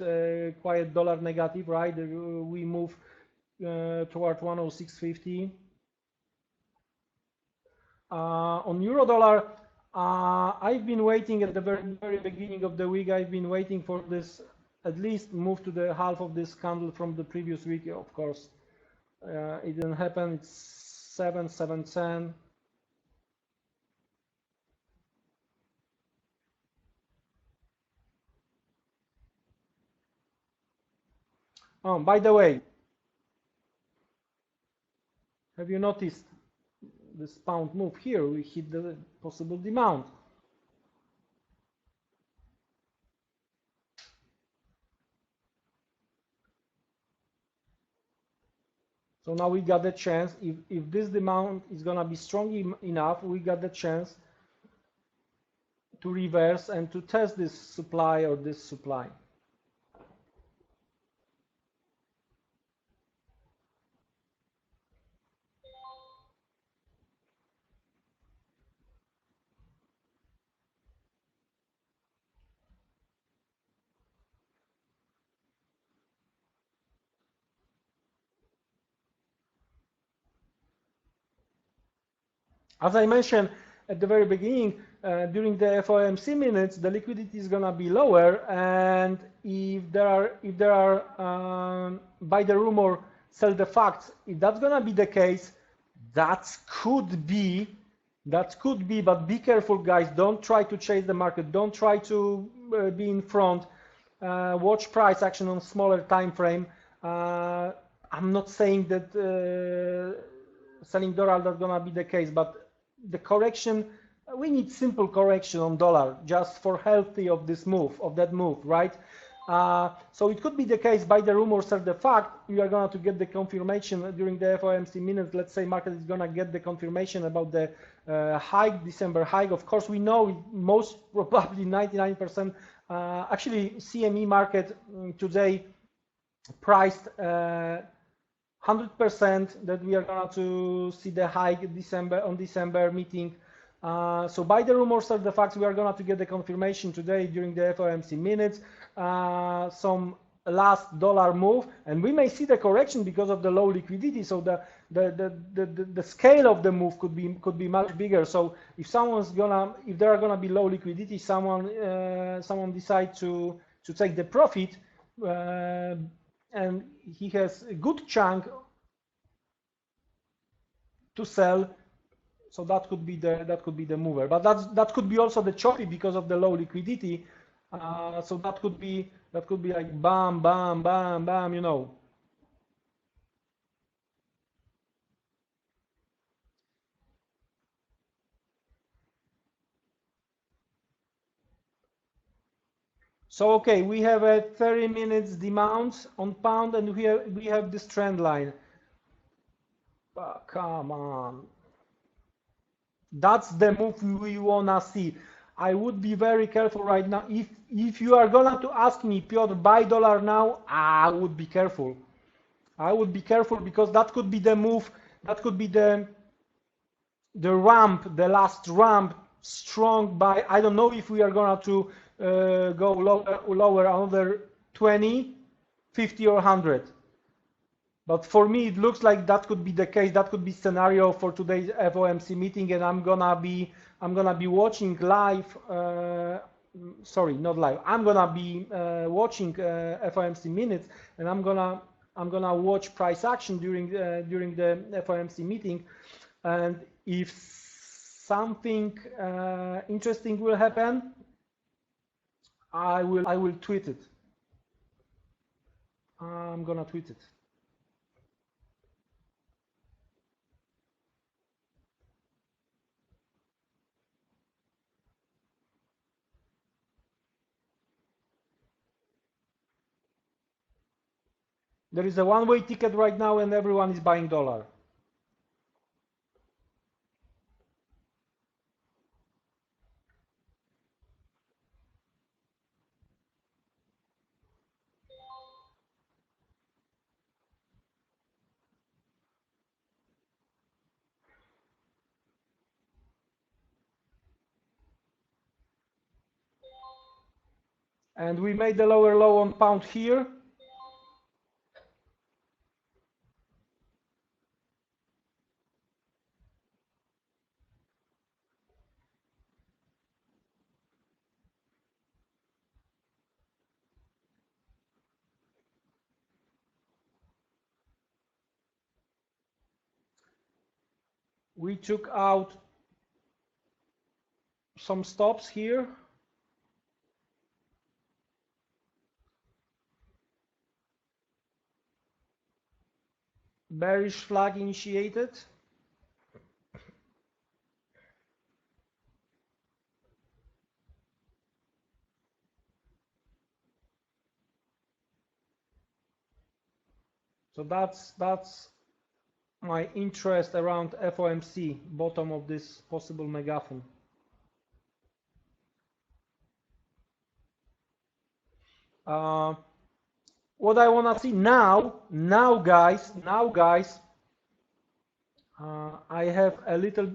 dollar negative, right? We move toward 106.50. On euro dollar, I've been waiting at the very beginning of the week. I've been waiting for this at least move to the half of this candle from the previous week. Of course, it didn't happen. It's 7.10. Oh, by the way, have you noticed this pound move here? We hit the possible demand. So now we got the chance, if this demand is going to be strong enough, we got the chance to reverse and to test this supply or this supply. As I mentioned at the very beginning, during the FOMC minutes, the liquidity is going to be lower, and if there are buy the rumor, sell the facts, if that's going to be the case, that could be, but be careful, guys. Don't try to chase the market. Don't try to be in front. Watch price action on smaller time frame. I'm not saying that selling dollar that's going to be the case, but the correction, we need simple correction on dollar just for healthy of this move, of that move, right? So it could be the case by the rumors or the fact you are going to get the confirmation during the FOMC minutes. Let's say market is going to get the confirmation about the hike, December hike. Of course, we know most probably 99%. Actually, CME market today priced 100% that we are going to see the hike on December meeting. So by the rumors of the facts, we are going to get the confirmation today during the FOMC minutes. Some last dollar move, and we may see the correction because of the low liquidity. So the scale of the move could be much bigger. So if there are gonna be low liquidity, someone decide to take the profit. And he has a good chunk to sell, so that could be the mover. But that could be also the choppy because of the low liquidity. So that could be like bam, bam, bam, bam, you know. So okay, we have a 30 minutes demand on pound, and we have this trend line. Come on, that's the move we wanna see. I would be very careful right now. If you are gonna to ask me, Piotr, buy dollar now, I would be careful. I would be careful because that could be the move. That could be the ramp, the last ramp, strong buy. I don't know if we are gonna to go lower another 20, 50 or 100. But for me, it looks like that could be the case. That could be scenario for today's FOMC meeting, and I'm gonna be watching live. Sorry, not live. I'm gonna be watching FOMC minutes, and I'm gonna watch price action during the FOMC meeting, and if something interesting will happen, I will tweet it. I'm gonna tweet it. There is a one-way ticket right now and everyone is buying dollar. And we made the lower low on pound here. We took out some stops here. Bearish flag initiated. So that's my interest around FOMC, bottom of this possible megaphone. What I want to see now guys, I have a little,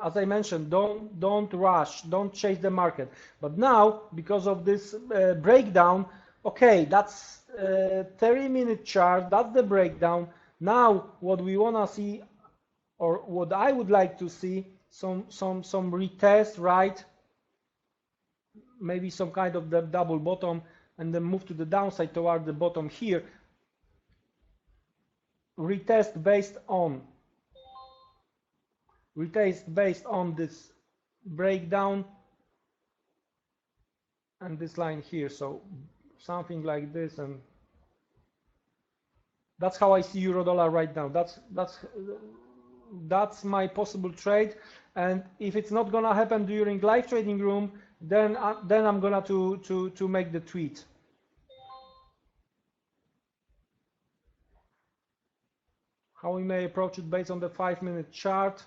as I mentioned, don't rush, don't chase the market. But now, because of this breakdown, okay, that's 30-minute chart, that's the breakdown. Now, what we want to see, or what I would like to see, some retest, right? Maybe some kind of the double bottom, and then move to the downside toward the bottom here. Retest based on this breakdown and this line here. So something like this, and that's how I see euro dollar right now. That's my possible trade. And if it's not gonna happen during live trading room, then I'm gonna to make the tweet. How we may approach it based on the 5-minute chart.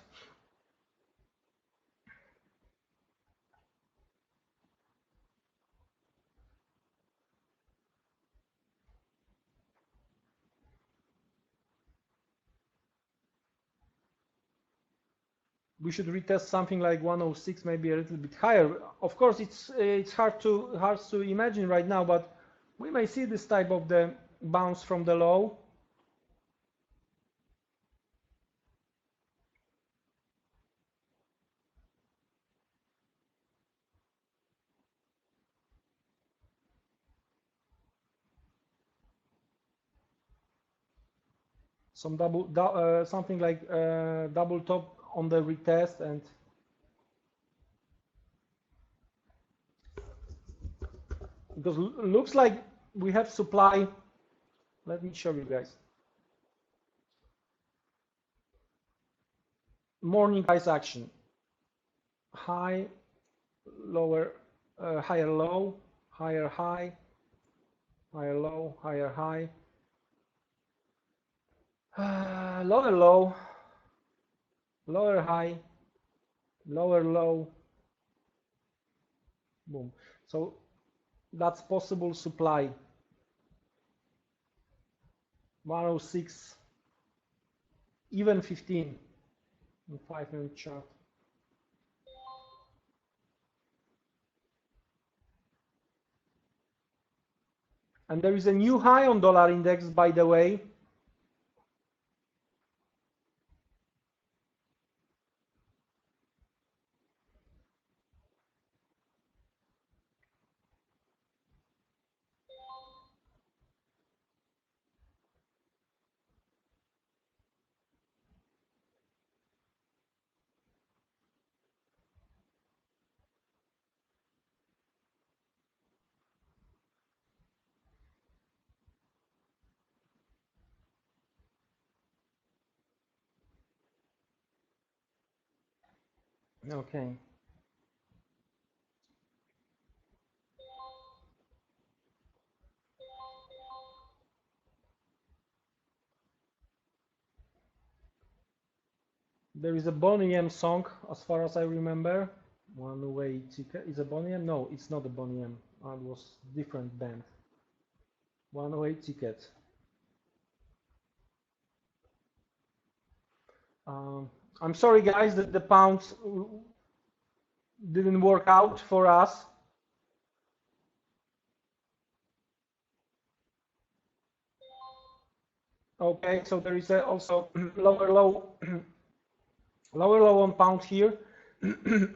We should retest something like 106, maybe a little bit higher. Of course, it's hard to imagine right now, but we may see this type of the bounce from the low. Some something like double top on the retest, and because looks like we have supply. Let me show you guys. Morning price action. High, lower, higher low, higher high, higher low, higher high, lower low, lower high, lower low, boom. So that's possible supply. 106, even 15 in 5-minute chart. And there is a new high on dollar index, by the way. Okay. There is a Boney M song, as far as I remember. One Way Ticket. Is a Boney M? No, it's not a Boney M. It was different band. One Way Ticket. I'm sorry, guys, that the pounds didn't work out for us. Okay, so there is also lower low, lower low on pound here.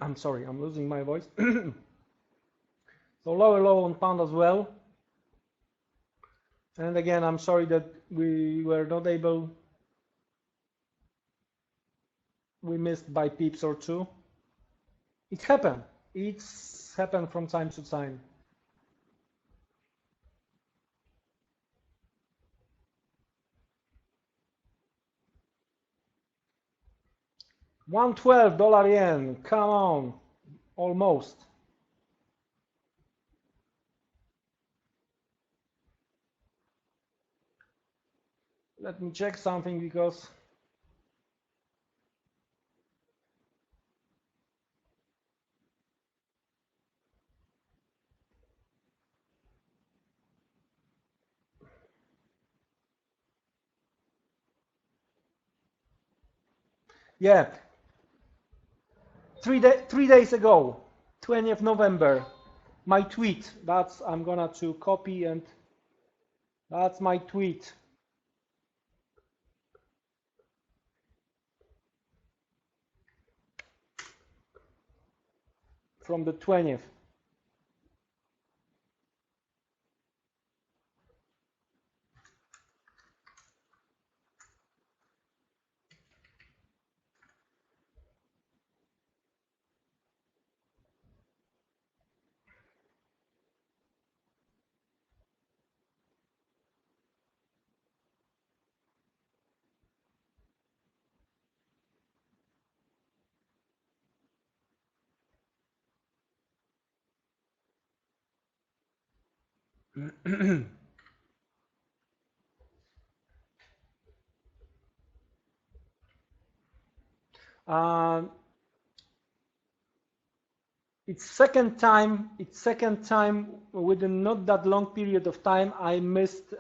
I'm sorry, I'm losing my voice. So lower low on pound as well. And again, I'm sorry that we were not able, we missed by pips or two. It happened. It's happened from time to time. $112 yen. Come on, almost. Let me check something because yeah, 3 days ago, 20th November, my tweet. That's I'm gonna to copy, and that's my tweet. From the 20th. um, it's second time within not that long period of time I missed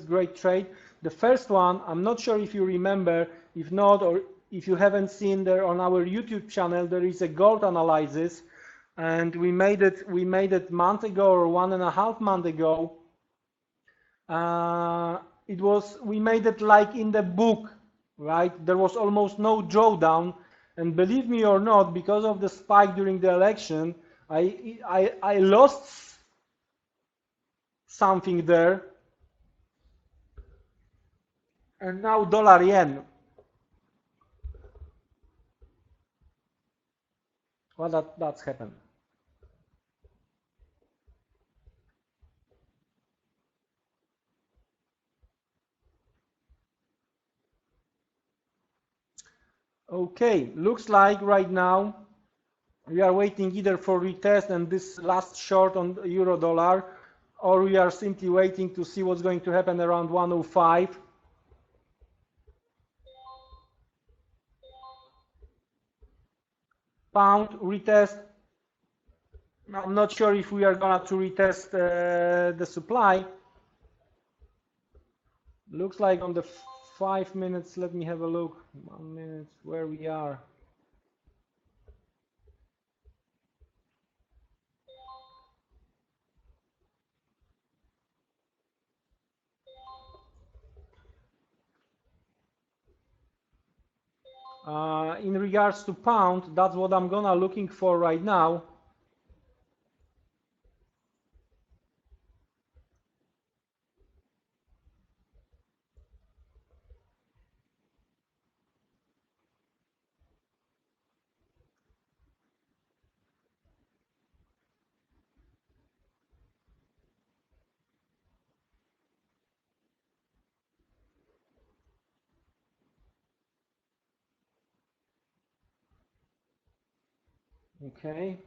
great trade. The first one, I'm not sure if you remember. If not, or if you haven't seen, there on our YouTube channel there is a gold analysis, and we made it month ago or 1.5 months ago. We made it like in the book, right? There was almost no drawdown, and believe me or not, because of the spike during the election, I lost something there, and now dollar yen. Well, that's happened. Okay, looks like right now we are waiting either for retest and this last short on euro dollar, or we are simply waiting to see what's going to happen around 105. Pound retest. I'm not sure if we are going to retest the supply. Looks like on the 5 minutes, let me have a look. 1 minute, where we are. In regards to pound, that's what I'm gonna looking for right now. Okay.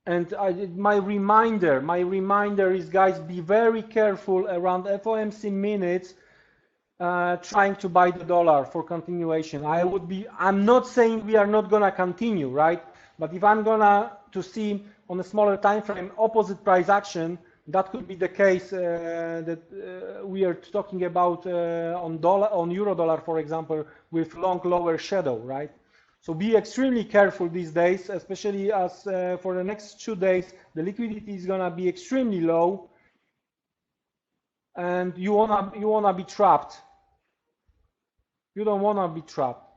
And my reminder is, guys, be very careful around FOMC minutes, trying to buy the dollar for continuation. I'm not saying we are not gonna continue, right? But if I'm gonna to see on a smaller time frame opposite price action, that could be the case that we are talking about on euro dollar, for example, with long lower shadow, right? So be extremely careful these days, especially as for the next 2 days, the liquidity is gonna be extremely low, and you wanna be trapped. You don't wanna be trapped.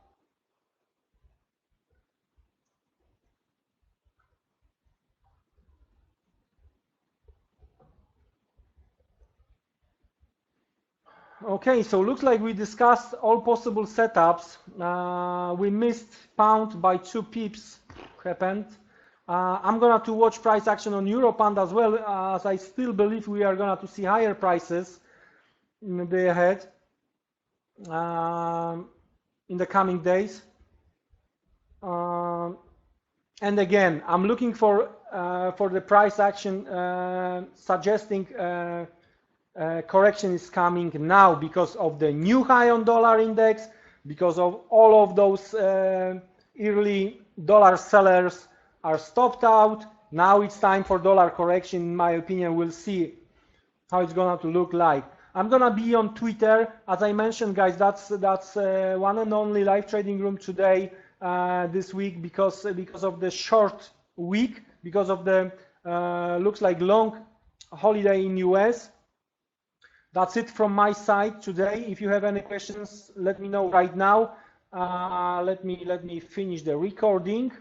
Okay, so looks like we discussed all possible setups. We missed pound by 2 pips, happened. I'm gonna to watch price action on euro pound as well, as I still believe we are gonna to see higher prices in the day ahead, in the coming days. And again, I'm looking for the price action suggesting correction is coming now because of the new high on dollar index, because of all of those early dollar sellers are stopped out. Now it's time for dollar correction, in my opinion. We'll see how it's gonna to look like. I'm gonna be on Twitter, as I mentioned, guys. That's one and only live trading room today, this week, because of the short week, because of the looks like long holiday in US. That's it from my side today. If you have any questions, let me know right now. Let me finish the recording.